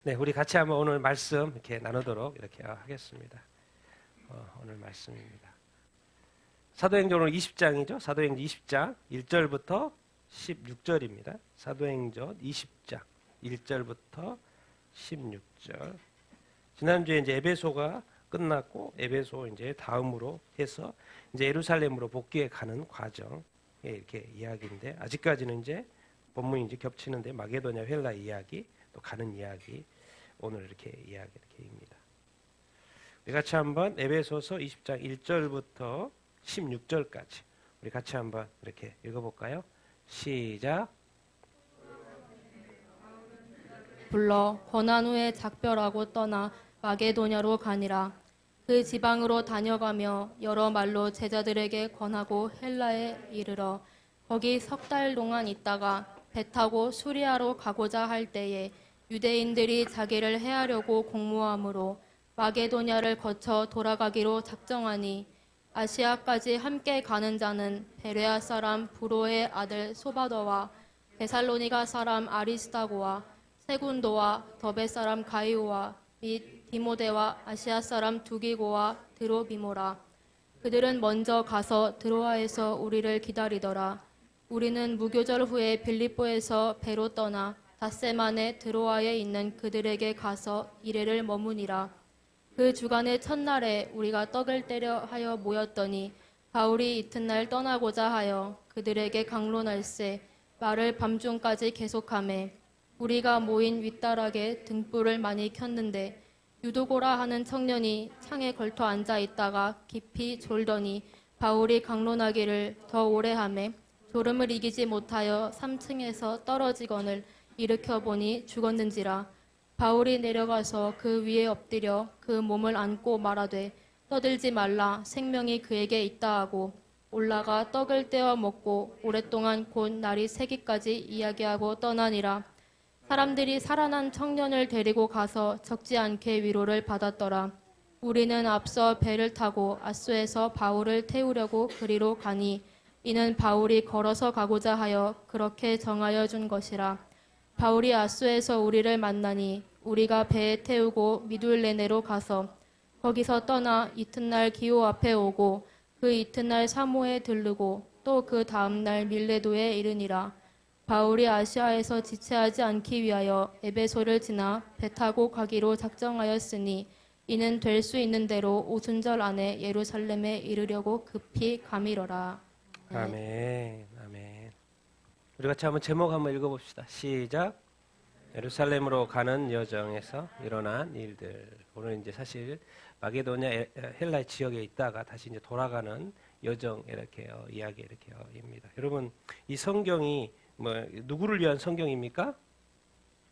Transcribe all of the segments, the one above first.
네, 우리 같이 한번 오늘 말씀 이렇게 나누도록 이렇게 하겠습니다. 오늘 말씀입니다. 사도행전 오늘 20장이죠. 사도행전 20장 1절부터 16절입니다. 사도행전 20장 1절부터 16절. 지난주에 이제 에베소가 끝났고 에베소 이제 다음으로 해서 이제 예루살렘으로 복귀해 가는 과정 이렇게 이야기인데 아직까지는 이제 본문이 이제 겹치는데 마게도냐 헬라 이야기 또 가는 이야기 오늘 이렇게 이야기입니다. 우리 같이 한번 에베소서 20장 1절부터 16절까지 우리 같이 한번 이렇게 읽어볼까요? 시작. 불러 권한 후에 작별하고 떠나 마게도냐로 가니라. 그 지방으로 다녀가며 여러 말로 제자들에게 권하고 헬라에 이르러 거기 석 달 동안 있다가 배 타고 수리아로 가고자 할 때에 유대인들이 자기를 해하려고 공모함으로 마게도냐를 거쳐 돌아가기로 작정하니 아시아까지 함께 가는 자는 베레아 사람 브로의 아들 소바더와 데살로니가 사람 아리스타고와 세군도와 더베 사람 가이오와 및 디모데와 아시아 사람 두기고와 드로비모라. 그들은 먼저 가서 드로아에서 우리를 기다리더라. 우리는 무교절 후에 빌립보에서 배로 떠나 닷새만에 드로아에 있는 그들에게 가서 이레를 머무니라. 그 주간의 첫날에 우리가 떡을 떼려 하여 모였더니 바울이 이튿날 떠나고자 하여 그들에게 강론할세 말을 밤중까지 계속하매 우리가 모인 윗다락에 등불을 많이 켰는데 유두고라 하는 청년이 창에 걸터 앉아 있다가 깊이 졸더니 바울이 강론하기를 더 오래 하매 졸음을 이기지 못하여 3층에서 떨어지거늘 일으켜 보니 죽었는지라. 바울이 내려가서 그 위에 엎드려 그 몸을 안고 말하되 떠들지 말라 생명이 그에게 있다 하고 올라가 떡을 떼어 먹고 오랫동안 곧 날이 새기까지 이야기하고 떠나니라. 사람들이 살아난 청년을 데리고 가서 적지 않게 위로를 받았더라. 우리는 앞서 배를 타고 아소에서 바울을 태우려고 그리로 가니 이는 바울이 걸어서 가고자 하여 그렇게 정하여 준 것이라. 바울이 아소에서 우리를 만나니 우리가 배에 태우고 미둘레네로 가서 거기서 떠나 이튿날 기호 앞에 오고 그 이튿날 사모에 들르고 또 그 다음날 밀레도에 이르니라. 바울이 아시아에서 지체하지 않기 위하여 에베소를 지나 배 타고 가기로 작정하였으니 이는 될 수 있는 대로 오순절 안에 예루살렘에 이르려고 급히 가미러라. 아멘. 아멘. 우리 같이 한번 제목 한번 읽어봅시다. 시작. 예루살렘으로 가는 여정에서 일어난 일들. 오늘 이제 사실 마게도냐 헬라 지역에 있다가 다시 이제 돌아가는 여정 이렇게 이야기 이렇게입니다. 여러분 이 성경이 뭐 누구를 위한 성경입니까?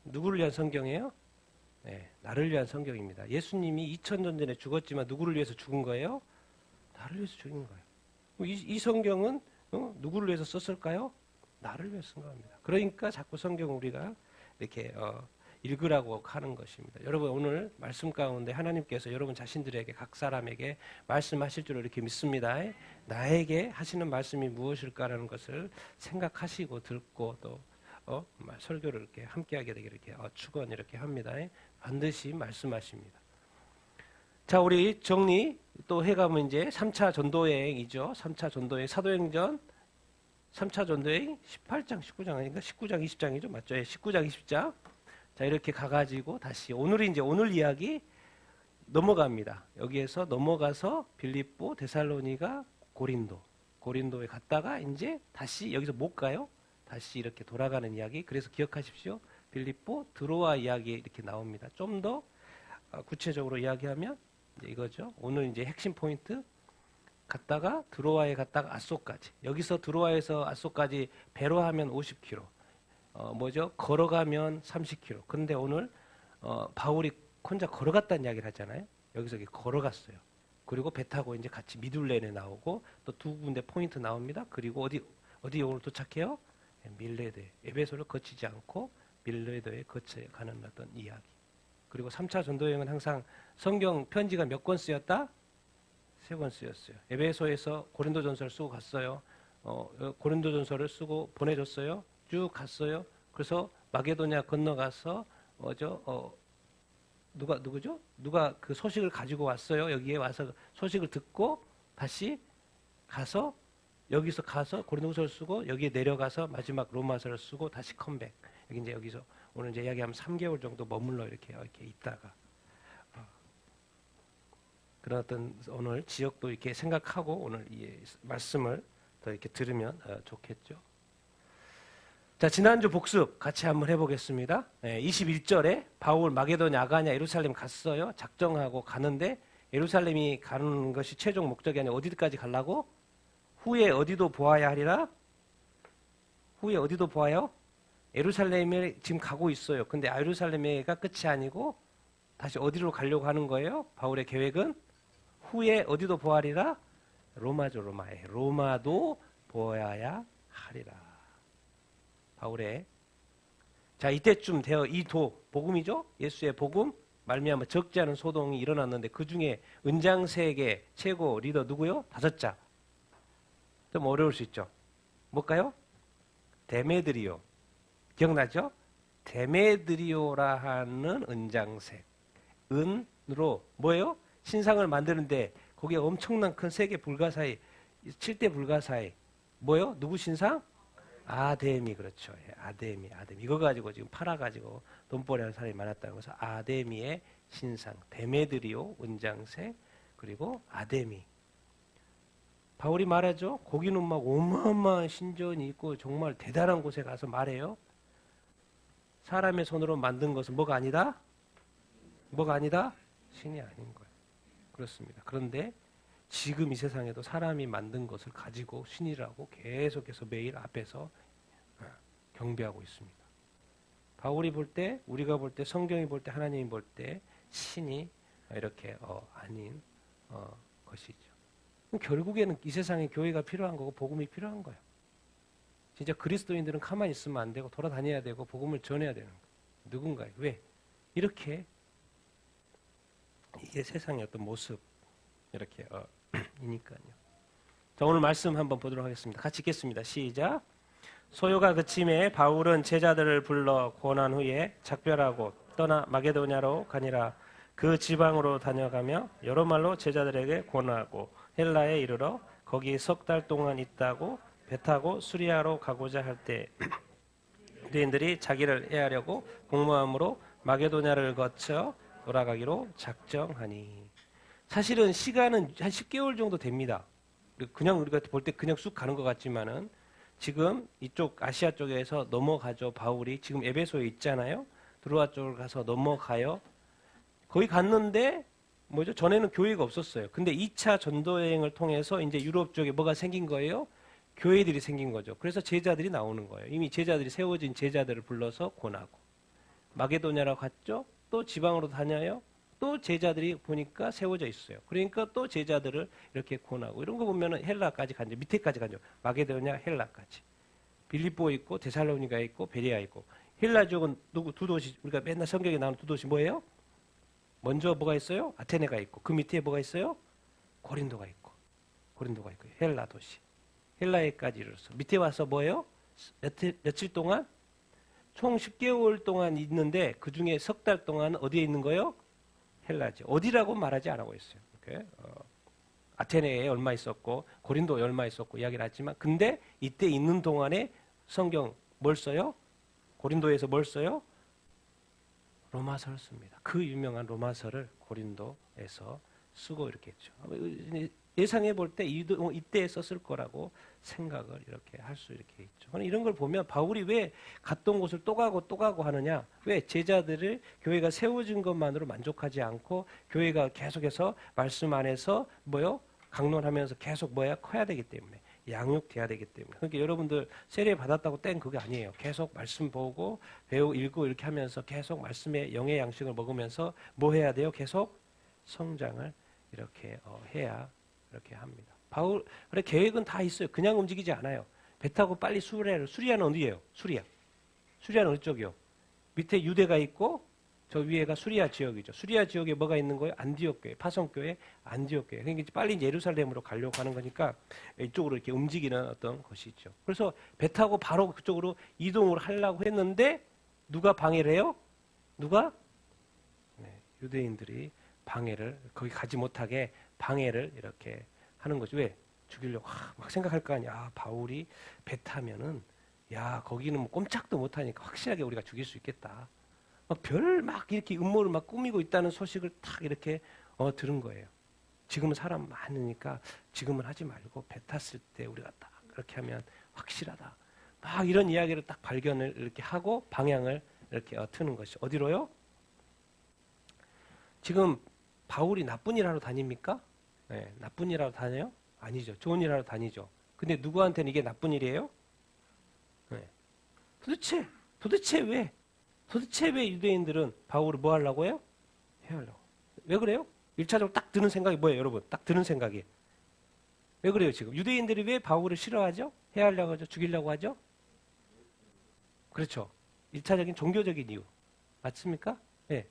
누구를 위한 성경이에요? 네, 나를 위한 성경입니다. 예수님이 2000년 전에 죽었지만 누구를 위해서 죽은 거예요? 나를 위해서 죽은 거예요. 이 성경은 누구를 위해서 썼을까요? 나를 위해서 쓴 겁니다. 그러니까 자꾸 성경을 우리가 이렇게 읽으라고 하는 것입니다. 여러분 오늘 말씀 가운데 하나님께서 여러분 자신들에게 각 사람에게 말씀하실 줄 이렇게 믿습니다. 나에게 하시는 말씀이 무엇일까라는 것을 생각하시고 듣고 또 설교를 이렇게 함께하게 되기를 이렇게 축원 이렇게 합니다. 반드시 말씀하십니다. 자, 우리 정리 또 해가면 이제 3차 전도여행이죠. 3차 전도여행 사도행전 3차 전도여행 18장 19장 아닌가? 19장 20장이죠. 맞죠? 19장 20장. 자, 이렇게 가가지고 다시 오늘이 이제 오늘 이야기 넘어갑니다. 여기에서 넘어가서 빌립보, 데살로니가, 고린도에 갔다가 이제 다시 여기서 못 가요. 다시 이렇게 돌아가는 이야기. 그래서 기억하십시오. 빌립보, 드로아 이야기 이렇게 나옵니다. 좀 더 구체적으로 이야기하면 이제 이거죠. 오늘 이제 핵심 포인트 갔다가 드로아에 갔다가 아소까지. 여기서 드로아에서 아소까지 배로 하면 50km. 걸어가면 30km. 근데 오늘 바울이 혼자 걸어갔다는 이야기를 하잖아요. 여기서 걸어갔어요. 그리고 배 타고 이제 같이 미둘레네 나오고 또 두 군데 포인트 나옵니다. 그리고 어디 오늘 도착해요? 밀레도에. 에베소를 거치지 않고 밀레도에 거쳐가는 어떤 이야기. 그리고 3차 전도여행은 항상 성경 편지가 몇 권 쓰였다? 3권 쓰였어요. 에베소에서 고린도전서를 쓰고 갔어요. 고린도전서를 쓰고 보내줬어요. 쭉 갔어요. 그래서 마게도냐 건너가서 누구죠? 누가 그 소식을 가지고 왔어요. 여기에 와서 소식을 듣고 다시 가서 여기서 가서 고린도서를 쓰고 여기에 내려가서 마지막 로마서를 쓰고 다시 컴백. 여기 이제 여기서 오늘 이제 이야기하면 3개월 정도 머물러 이렇게 있다가 그런 어떤 오늘 지역도 이렇게 생각하고 오늘 이 말씀을 더 이렇게 들으면 좋겠죠. 자, 지난주 복습 같이 한번 해보겠습니다. 21절에 바울 마게도냐, 아가냐, 예루살렘 갔어요. 작정하고 가는데 예루살렘이 가는 것이 최종 목적이 아니라 어디까지 가려고? 후에 어디도 보아야 하리라? 후에 어디도 보아요? 예루살렘에 지금 가고 있어요. 근데 예루살렘에가 끝이 아니고 다시 어디로 가려고 하는 거예요? 바울의 계획은 후에 어디도 보아리라? 로마죠, 로마에. 로마도 보아야 하리라. 바울의 자 이때쯤 되어 이 복음이죠. 예수의 복음 말미암아 적지 않은 소동이 일어났는데 그 중에 은장세계 최고 리더 누구요? 5자. 좀 어려울 수 있죠. 뭘까요? 데메드리오. 기억나죠? 데메드리오라 하는 은장색. 은으로 뭐예요? 신상을 만드는데 거기에 엄청난 큰 세계 불가사의 7대 불가사의 뭐예요? 누구 신상? 아데미. 그렇죠. 아데미. 이거 가지고 지금 팔아가지고 돈벌이 하는 사람이 많았다는 것은 아데미의 신상, 데메드리오, 은장색, 그리고 아데미. 바울이 말하죠. 거기는 막 어마어마한 신전이 있고 정말 대단한 곳에 가서 말해요. 사람의 손으로 만든 것은 뭐가 아니다? 뭐가 아니다? 신이 아닌 거예요. 그렇습니다. 그런데 지금 이 세상에도 사람이 만든 것을 가지고 신이라고 계속해서 매일 앞에서 경배하고 있습니다. 바울이 볼 때, 우리가 볼 때, 성경이 볼 때, 하나님이 볼 때 신이 이렇게 아닌 것이죠. 결국에는 이 세상에 교회가 필요한 거고 복음이 필요한 거예요. 진짜 그리스도인들은 가만히 있으면 안 되고 돌아다녀야 되고 복음을 전해야 되는 거예요. 누군가요? 왜? 이렇게 이게 세상의 어떤 모습 이렇게 이니까요. 자, 오늘 말씀 한번 보도록 하겠습니다. 같이 읽겠습니다. 시작. 소요가 그침에 바울은 제자들을 불러 고난 후에 작별하고 떠나 마게도냐로 가니라. 그 지방으로 다녀가며 여러 말로 제자들에게 권하고 헬라에 이르러 거기 3달 동안 있다고 배 타고 수리아로 가고자 할 때 유대인들이 자기를 해하려고 공모함으로 마게도냐를 거쳐 돌아가기로 작정하니. 사실은 시간은 한 10개월 정도 됩니다. 그냥 우리가 볼 때 그냥 쑥 가는 것 같지만은 지금 이쪽 아시아 쪽에서 넘어가죠. 바울이 지금 에베소에 있잖아요. 드로아 쪽을 가서 넘어가요. 거기 갔는데 뭐죠? 전에는 교회가 없었어요. 근데 2차 전도 여행을 통해서 이제 유럽 쪽에 뭐가 생긴 거예요? 교회들이 생긴 거죠. 그래서 제자들이 나오는 거예요. 이미 제자들이 세워진 제자들을 불러서 권하고 마게도냐라고 갔죠. 또 지방으로 다녀요. 또 제자들이 보니까 세워져 있어요. 그러니까 또 제자들을 이렇게 권하고 이런 거 보면은 헬라까지 간죠. 밑에까지 간죠. 마게도냐 헬라까지. 빌립보 있고 데살로니가 있고 베레아 있고. 헬라 지역은 두 도시 우리가 맨날 성경에 나오는 두 도시 뭐예요? 먼저 뭐가 있어요? 아테네가 있고 그 밑에 뭐가 있어요? 고린도가 있고 헬라 도시. 헬라에까지 이르렀어. 밑에 와서 뭐예요? 며칠 동안? 총 10개월 동안 있는데 그 중에 3달 동안 어디에 있는 거예요? 헬라죠. 어디라고 말하지 않고 있어요. 이렇게 아테네에 얼마 있었고 고린도에 얼마 있었고 이야기를 하지만 근데 이때 있는 동안에 성경 뭘 써요? 고린도에서 뭘 써요? 로마서를 씁니다. 그 유명한 로마서를 고린도에서 쓰고 이렇게 했죠. 예상해 볼 때 이때에 썼을 거라고 생각을 이렇게 할 수 이렇게 있죠. 이런 걸 보면 바울이 왜 갔던 곳을 또 가고 하느냐? 왜 제자들을 교회가 세워진 것만으로 만족하지 않고 교회가 계속해서 말씀 안에서 강론하면서 계속 커야 되기 때문에 양육돼야 되기 때문에. 그러니까 여러분들 세례 받았다고 땡 그게 아니에요. 계속 말씀 보고 읽고 이렇게 하면서 계속 말씀의 영의 양식을 먹으면서 뭐 해야 돼요? 계속 성장을 이렇게 해야 이렇게 합니다. 바울의 계획은 다 있어요. 그냥 움직이지 않아요. 배 타고 빨리 수리아는 어디예요? 수리아는 어디 쪽이요? 밑에 유대가 있고 저 위에가 수리아 지역이죠. 수리아 지역에 뭐가 있는 거예요? 안디옥 교회, 파송교회, 안디옥 교회. 그러니까 빨리 이제 예루살렘으로 가려고 하는 거니까 이쪽으로 이렇게 움직이는 어떤 것이 있죠. 그래서 배 타고 바로 그쪽으로 이동을 하려고 했는데 누가 방해를 해요? 누가? 유대인들이 방해를 거기 가지 못하게 방해를 이렇게 하는 거죠. 왜? 죽이려고 막 생각할 거 아니야. 바울이 배 타면은 야 거기는 뭐 꼼짝도 못하니까 확실하게 우리가 죽일 수 있겠다. 막 이렇게 음모를 막 꾸미고 있다는 소식을 탁 이렇게 들은 거예요. 지금은 사람 많으니까 지금은 하지 말고 배 탔을 때 우리가 딱 그렇게 하면 확실하다. 막 이런 이야기를 딱 발견을 이렇게 하고 방향을 이렇게 트는 것이 어디로요? 지금 바울이 나쁜 일 하러 다닙니까? 네, 나쁜 일 하러 다녀요? 아니죠. 좋은 일 하러 다니죠. 근데 누구한테는 이게 나쁜 일이에요? 네. 도대체 왜? 도대체 왜 유대인들은 바울을 뭐 하려고 해요? 해하려고. 왜 그래요? 1차적으로 딱 드는 생각이 뭐예요, 여러분? 딱 드는 생각이. 왜 그래요, 지금? 유대인들이 왜 바울을 싫어하죠? 해하려고 하죠? 죽이려고 하죠? 그렇죠. 1차적인 종교적인 이유. 맞습니까? 네.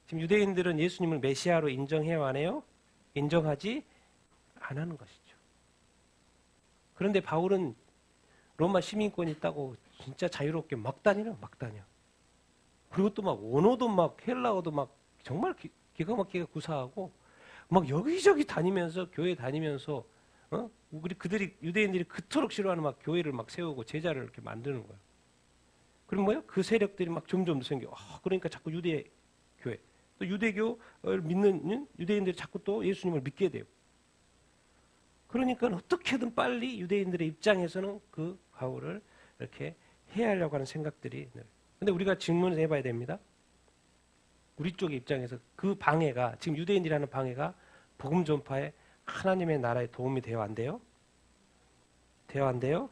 지금 유대인들은 예수님을 메시아로 인정해요, 안 해요? 인정하지 안 하는 것이죠. 그런데 바울은 로마 시민권이 있다고 진짜 자유롭게 막 다니는 막 다녀. 그리고 또 막 언어도 막 헬라어도 막 정말 기가 막히게 구사하고 막 여기저기 다니면서 교회 다니면서 우리 그들이 유대인들이 그토록 싫어하는 막 교회를 막 세우고 제자를 이렇게 만드는 거예요. 그럼 뭐야? 그 세력들이 막 점점 생겨. 그러니까 자꾸 유대 교회 또 유대교를 믿는 유대인들이 자꾸 또 예수님을 믿게 돼요. 그러니까 어떻게든 빨리 유대인들의 입장에서는 그 바울을 이렇게 해하려고 하는 생각들이. 근데 우리가 질문을 해봐야 됩니다. 우리 쪽의 입장에서 그 방해가 지금 유대인들이 하는 방해가 복음 전파에 하나님의 나라에 도움이 돼요? 안 돼요? 돼요? 안 돼요?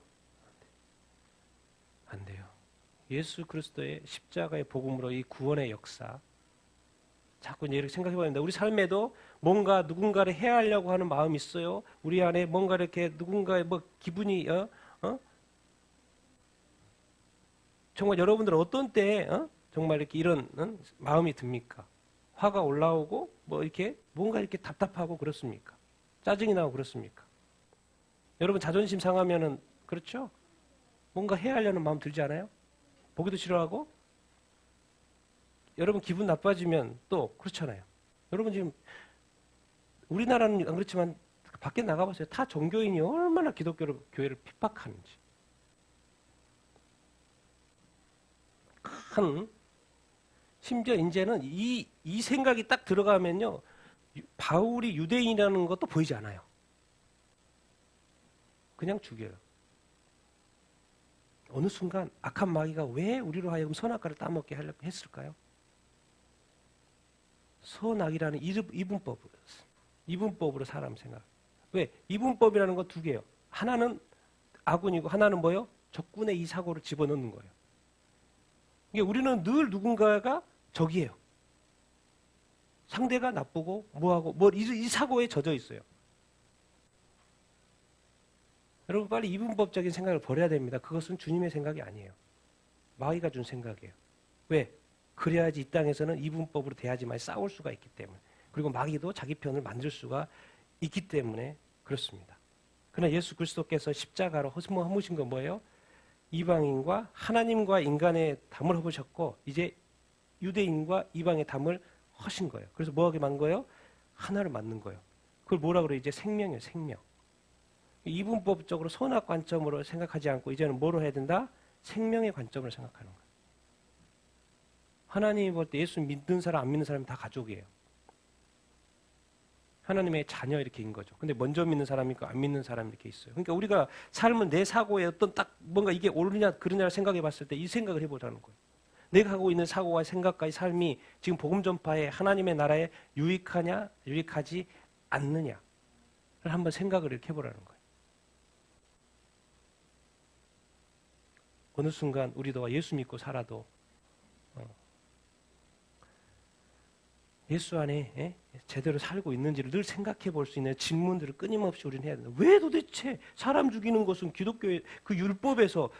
안 돼요. 예수 그리스도의 십자가의 복음으로 이 구원의 역사 자꾸 이제 이렇게 생각해 봐야 됩니다. 우리 삶에도 뭔가 누군가를 해하려고 하는 마음이 있어요. 우리 안에 뭔가 이렇게 누군가의 뭐 기분이 정말 여러분들 어떤 때에 정말 이렇게 이런 마음이 듭니까? 화가 올라오고 뭐 이렇게 뭔가 이렇게 답답하고 그렇습니까? 짜증이 나고 그렇습니까? 여러분 자존심 상하면은 그렇죠? 뭔가 해하려는 마음 들지 않아요? 보기도 싫어하고 여러분 기분 나빠지면 또 그렇잖아요. 여러분 지금 우리나라는 안 그렇지만 밖에 나가보세요. 타 종교인이 얼마나 기독교를 교회를 핍박하는지. 심지어 이제는 이 생각이 딱 들어가면요. 바울이 유대인이라는 것도 보이지 않아요. 그냥 죽여요. 어느 순간 악한 마귀가 왜 우리로 하여금 선악과를 따먹게 하려고 했을까요? 선악이라는 이분법으로 사람 생각. 왜? 이분법이라는 건 두 개예요. 하나는 아군이고 하나는 뭐예요? 적군의 이 사고를 집어넣는 거예요. 이게 우리는 늘 누군가가 적이에요. 상대가 나쁘고 뭐하고 이 사고에 젖어 있어요. 여러분 빨리 이분법적인 생각을 버려야 됩니다. 그것은 주님의 생각이 아니에요. 마귀가 준 생각이에요. 왜? 그래야지 이 땅에서는 이분법으로 대하지만 싸울 수가 있기 때문에. 그리고 마귀도 자기 편을 만들 수가 있기 때문에 그렇습니다. 그러나 예수 그리스도께서 십자가로 허무신 건 뭐예요? 이방인과 하나님과 인간의 담을 허무셨고 이제 유대인과 이방의 담을 허신 거예요. 그래서 뭐하게 만든 거예요? 하나를 만든 거예요. 그걸 뭐라 그래요? 이제 생명이에요. 생명. 이분법적으로 선악 관점으로 생각하지 않고 이제는 뭐로 해야 된다? 생명의 관점으로 생각하는 거예요. 하나님이 볼 때 예수 믿는 사람 안 믿는 사람이 다 가족이에요. 하나님의 자녀 이렇게인 거죠. 근데 먼저 믿는 사람이 있고 안 믿는 사람이 이렇게 있어요. 그러니까 우리가 삶은 내 사고에 어떤 딱 뭔가 이게 옳으냐 그러냐를 생각해 봤을 때 이 생각을 해보자는 거예요. 내가 하고 있는 사고와 생각과 이 삶이 지금 복음 전파에 하나님의 나라에 유익하냐 유익하지 않느냐를 한번 생각을 이렇게 해보라는 거예요. 어느 순간 우리도 예수 믿고 살아도 예수 안에 제대로 살고 있는지를 늘 생각해 볼 수 있는 질문들을 끊임없이 우리는 해야 된다. 왜 도대체 사람 죽이는 것은 기독교의 그 율법에서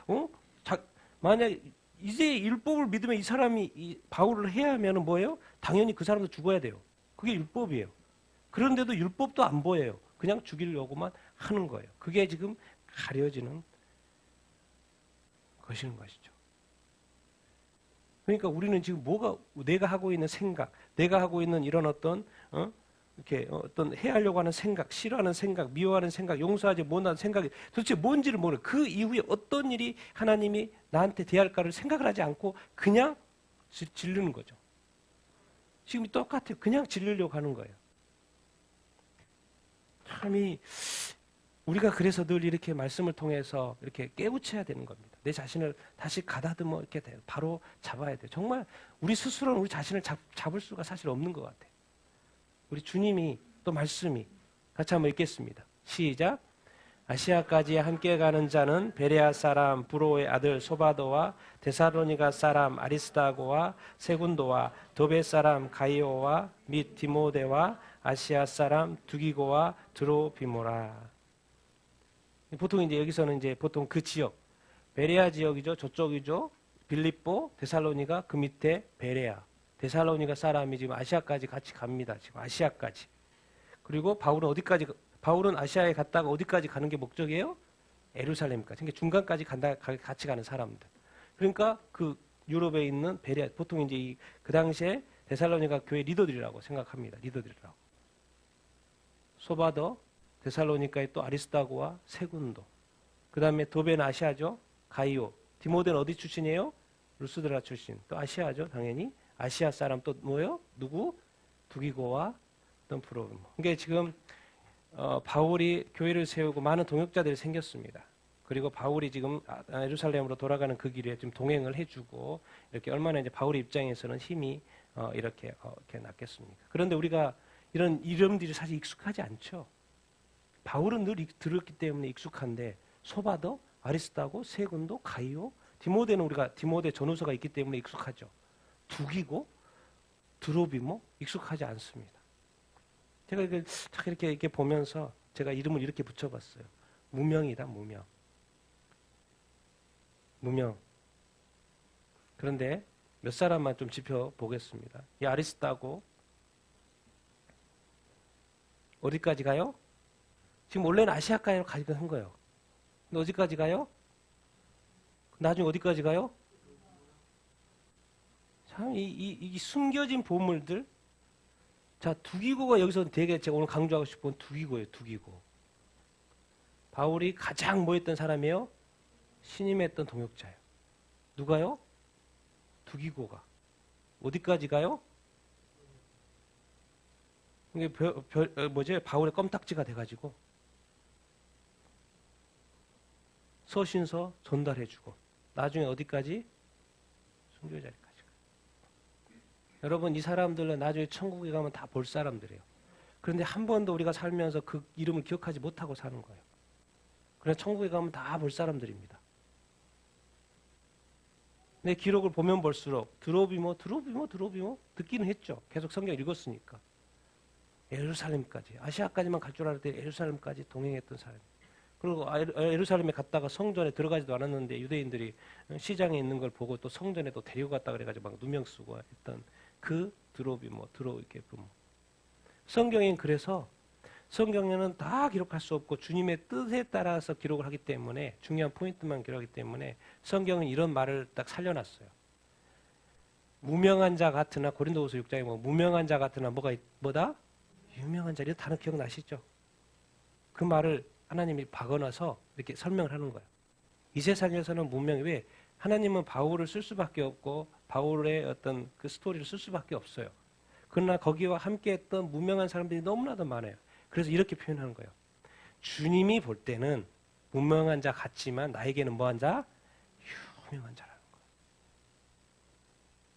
만약 이제 율법을 믿으면 이 사람이 바울을 해야 하면 뭐예요? 당연히 그 사람도 죽어야 돼요. 그게 율법이에요. 그런데도 율법도 안 보여요. 그냥 죽이려고만 하는 거예요. 그게 지금 가려지는 것이죠. 그러니까 우리는 지금 내가 하고 있는 생각, 내가 하고 있는 이런 어떤 이렇게 어떤 해하려고 하는 생각, 싫어하는 생각, 미워하는 생각, 용서하지 못하는 생각이 도대체 뭔지를 모르는, 그 이후에 어떤 일이 하나님이 나한테 대할까를 생각을 하지 않고 그냥 질르는 거죠. 지금 똑같아요. 그냥 질르려고 하는 거예요. 참이 우리가 그래서 늘 이렇게 말씀을 통해서 이렇게 깨우쳐야 되는 겁니다. 내 자신을 다시 가다듬어 이렇게 바로 잡아야 돼요. 정말 우리 스스로는 우리 자신을 잡을 수가 사실 없는 것 같아요. 우리 주님이 또 말씀이 같이 한번 읽겠습니다. 시작. 아시아까지 함께 가는 자는 베레아 사람 브로의 아들 소바도와 데살로니가 사람 아리스다고와 세군도와 도베 사람 가이오와 및 디모데와 아시아 사람 두기고와 드로비모라. 보통 이제 여기서는 이제 보통 그 지역 베레아 지역이죠. 저쪽이죠. 빌립보, 데살로니가, 그 밑에 베레아. 데살로니가 사람이 지금 아시아까지 같이 갑니다. 지금 아시아까지. 그리고 바울은 아시아에 갔다가 어디까지 가는 게 목적이에요? 예루살렘까지. 그러니까 중간까지 같이 가는 사람들. 그러니까 그 유럽에 있는 베레아, 보통 이제 그 당시에 데살로니가 교회 리더들이라고 생각합니다. 리더들이라고. 소바더, 데살로니카의 또 아리스다고와 세군도. 그 다음에 도베는 아시아죠. 가이오. 디모데는 어디 출신이에요? 루스드라 출신. 또 아시아죠. 당연히. 아시아 사람 또 뭐예요? 누구? 두기고와 어떤 프로그램. 그러니까 지금 바울이 교회를 세우고 많은 동역자들이 생겼습니다. 그리고 바울이 지금 예루살렘으로 돌아가는 그 길에 지금 동행을 해주고 이렇게 얼마나 이제 바울의 입장에서는 힘이 이렇게 났겠습니까? 그런데 우리가 이런 이름들이 사실 익숙하지 않죠. 바울은 늘 들었기 때문에 익숙한데 소바더, 아리스다고, 세군도, 가이오, 디모데는 우리가 디모데 전후서가 있기 때문에 익숙하죠. 두기고, 드로비모 익숙하지 않습니다. 제가 이렇게 보면서 제가 이름을 이렇게 붙여봤어요. 무명이다, 무명. 무명. 그런데 몇 사람만 좀 짚어보겠습니다. 이 아리스다고 어디까지 가요? 지금 원래는 아시아까지로 가기로 한 거예요. 근데 어디까지 가요? 나중에 어디까지 가요? 참, 이 숨겨진 보물들. 자, 두기고가 여기서 되게 제가 오늘 강조하고 싶은 두기고예요, 두기고. 바울이 가장 뭐 했던 사람이에요? 신임했던 동역자예요. 누가요? 두기고가. 어디까지 가요? 이게 바울의 껌딱지가 돼가지고 서신서 전달해주고 나중에 어디까지? 순교 자리까지. 여러분 이 사람들은 나중에 천국에 가면 다 볼 사람들이에요. 그런데 한 번도 우리가 살면서 그 이름을 기억하지 못하고 사는 거예요. 그래서 천국에 가면 다 볼 사람들입니다. 내 기록을 보면 볼수록 드로비모 듣기는 했죠. 계속 성경 읽었으니까. 예루살렘까지, 아시아까지만 갈 줄 알았더니 예루살렘까지 동행했던 사람. 그리고 예루살렘에 갔다가 성전에 들어가지도 않았는데 유대인들이 시장에 있는 걸 보고 또 성전에 또 데리고 갔다 그래가지고 막 누명 쓰고 했던 그 드로비모. 성경엔 그래서 성경에는 다 기록할 수 없고 주님의 뜻에 따라서 기록을 하기 때문에 중요한 포인트만 기록하기 때문에 성경은 이런 말을 딱 살려놨어요. 무명한 자 같으나 고린도후서 6장에 뭐 무명한 자 같으나 뭐다? 유명한 자. 이 단어 기억나시죠? 그 말을 하나님이 박아놔서 이렇게 설명을 하는 거예요. 이 세상에서는 무명이 왜? 하나님은 바울을 쓸 수밖에 없고 바울의 어떤 그 스토리를 쓸 수밖에 없어요. 그러나 거기와 함께했던 무명한 사람들이 너무나도 많아요. 그래서 이렇게 표현하는 거예요. 주님이 볼 때는 무명한 자 같지만 나에게는 뭐한 자? 유명한 자라는 거예요.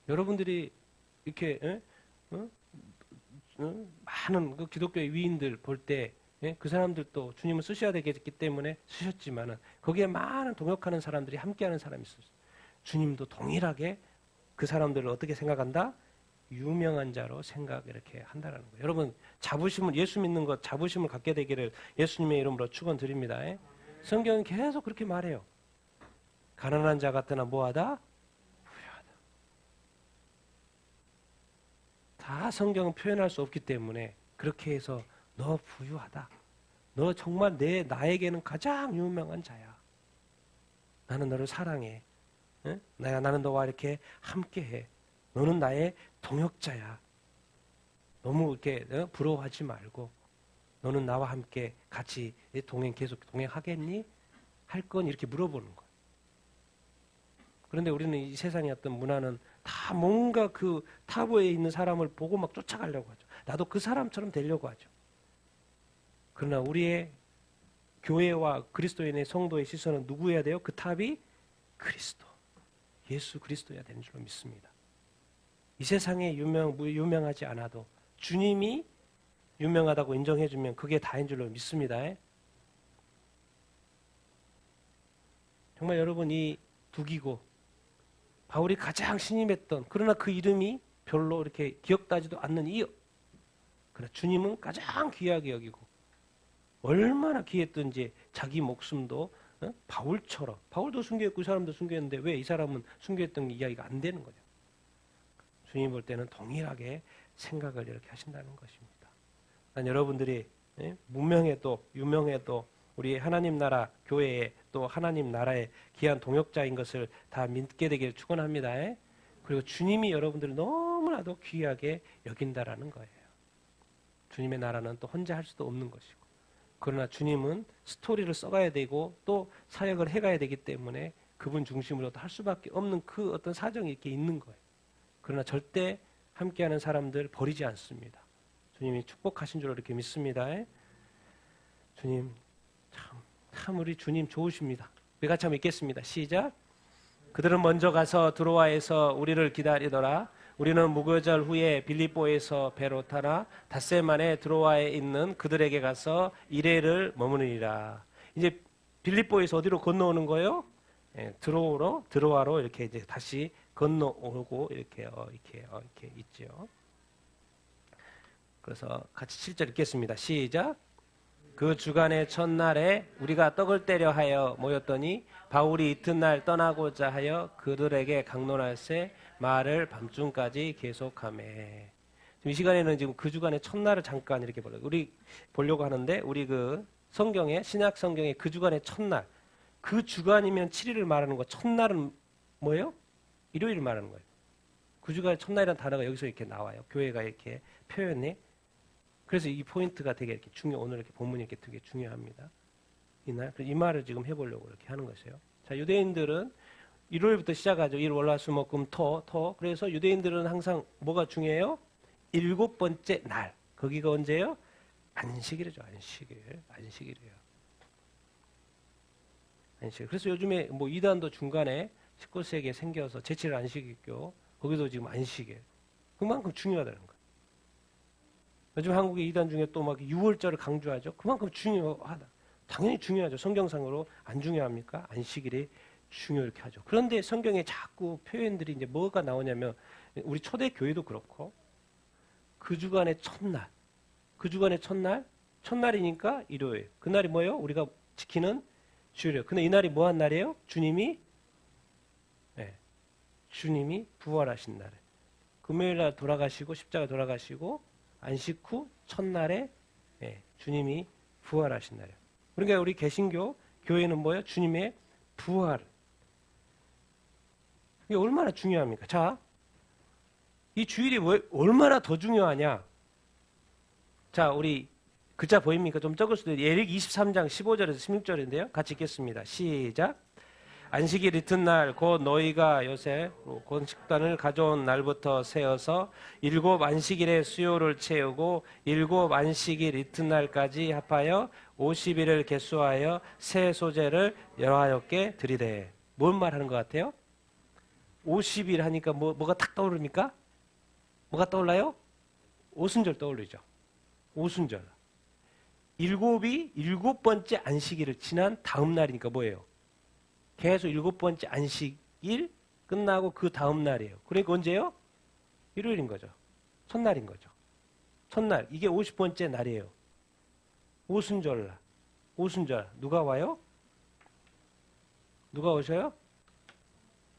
여러분들이 이렇게 많은 그 기독교의 위인들 볼 때 그 사람들도 주님을 쓰셔야 되겠기 때문에 쓰셨지만은 거기에 많은 동역하는 사람들이 함께하는 사람이 있었어요. 주님도 동일하게 그 사람들을 어떻게 생각한다? 유명한 자로 생각 이렇게 한다라는 거예요. 여러분 자부심을 예수 믿는 것 자부심을 갖게 되기를 예수님의 이름으로 축원드립니다. 성경은 계속 그렇게 말해요. 가난한 자 같으나 뭐하다? 부유하다. 다 성경은 표현할 수 없기 때문에 그렇게 해서 너 부유하다. 너 정말 나에게는 가장 유명한 자야. 나는 너를 사랑해. 응? 나는 너와 이렇게 함께해. 너는 나의 동역자야. 너무 이렇게 부러워하지 말고 너는 나와 함께 같이 계속 동행하겠니? 할 건 이렇게 물어보는 거예요. 그런데 우리는 이 세상의 어떤 문화는 다 뭔가 그 타부에 있는 사람을 보고 막 쫓아가려고 하죠. 나도 그 사람처럼 되려고 하죠. 그러나 우리의 교회와 그리스도인의 성도의 시선은 누구여야 돼요? 그 탑이 그리스도, 예수 그리스도여야 되는 줄로 믿습니다. 이 세상에 유명하지 않아도 주님이 유명하다고 인정해주면 그게 다인 줄로 믿습니다. 정말 여러분 이 두기고 바울이 가장 신임했던 그러나 그 이름이 별로 이렇게 기억나지도 않는 이유. 그러나 주님은 가장 귀하게 여기고 얼마나 귀했든지 자기 목숨도 바울처럼 바울도 숨겼고 이 사람도 숨겼는데 왜 이 사람은 숨겼던 이야기가 안 되는 거죠. 주님 볼 때는 동일하게 생각을 이렇게 하신다는 것입니다. 난 여러분들이 무명해도 유명해도 우리 하나님 나라 교회에 또 하나님 나라의 귀한 동역자인 것을 다 믿게 되기를 축원합니다. 그리고 주님이 여러분들을 너무나도 귀하게 여긴다라는 거예요. 주님의 나라는 또 혼자 할 수도 없는 것이고 그러나 주님은 스토리를 써가야 되고 또 사역을 해가야 되기 때문에 그분 중심으로 할 수밖에 없는 그 어떤 사정이 이렇게 있는 거예요. 그러나 절대 함께하는 사람들 버리지 않습니다. 주님이 축복하신 줄 이렇게 믿습니다. 주님 참 우리 주님 좋으십니다. 우리 같이 한번 읽겠습니다. 시작. 그들은 먼저 가서 드로아에서 우리를 기다리더라. 우리는 무교절 후에 빌립보에서 배로 타나 닷새 만에 드로아에 있는 그들에게 가서 이레를 머무르니라. 이제 빌립보에서 어디로 건너오는 거예요? 드로아로 이렇게 이제 다시 건너오고 이렇게 있죠. 그래서 같이 7절 읽겠습니다. 시작. 그 주간의 첫날에 우리가 떡을 떼려 하여 모였더니 바울이 이튿날 떠나고자 하여 그들에게 강론할새 말을 밤중까지 계속하매. 이 시간에는 지금 그 주간의 첫날을 잠깐 이렇게 보려고 하는데 우리 그 성경에 신약 성경에 그 주간의 첫날 그 주간이면 7일을 말하는 거 첫날은 뭐예요? 일요일을 말하는 거예요. 그 주간의 첫날이라는 단어가 여기서 이렇게 나와요. 교회가 이렇게 표현해. 그래서 이 포인트가 되게 이렇게 오늘 이렇게 본문이 이렇게 되게 중요합니다. 이날 이 말을 지금 해보려고 이렇게 하는 것이에요. 자, 유대인들은 일요일부터 시작하죠. 일, 월, 화, 수, 목, 금, 토. 그래서 유대인들은 항상 뭐가 중요해요? 7번째 날. 거기가 언제예요? 안식일이죠. 안식일이에요. 안식일. 그래서 요즘에 뭐 이단도 중간에 19세기에 생겨서 제7일 안식일교 거기도 지금 안식일. 그만큼 중요하다는 거예요. 요즘 한국의 이단 중에 또 막 6월절을 강조하죠. 그만큼 중요하다. 당연히 중요하죠. 성경상으로 안 중요합니까? 안식일이 중요하게 하죠. 그런데 성경에 자꾸 표현들이 이제 뭐가 나오냐면 우리 초대 교회도 그렇고 그 주간의 첫날, 첫날이니까 일요일. 그날이 뭐예요? 우리가 지키는 주일이에요. 근데 이날이 뭐한 날이에요? 주님이 부활하신 날에 금요일 날 돌아가시고 십자가 돌아가시고 안식 후 첫날에 주님이 부활하신 날이에요. 그러니까 우리 개신교 교회는 뭐예요? 주님의 부활. 이게 얼마나 중요합니까? 자, 이 주일이 얼마나 더 중요하냐? 자, 우리 글자 보입니까? 좀 적을 수도 있어요. 예利 23장 15절에서 16절인데요. 같이 읽겠습니다. 시작. 안식일 이튿날 곧 너희가 요새 건식단을 가져온 날부터 세어서 7 안식일의 수요를 채우고 7 안식일 이튿날까지 합하여 50일을 개수하여 새 소재를 여호와께 드리되. 뭔 말하는 것 같아요? 50일 하니까 뭐가 탁 떠오릅니까? 뭐가 떠올라요? 오순절 떠올리죠. 오순절. 7이 7번째 안식일을 지난 다음 날이니까 뭐예요? 계속 7번째 안식일 끝나고 그 다음 날이에요. 그러니까 언제요? 일요일인 거죠. 첫날인 거죠. 첫날. 이게 50번째 날이에요. 오순절. 누가 와요? 누가 오셔요?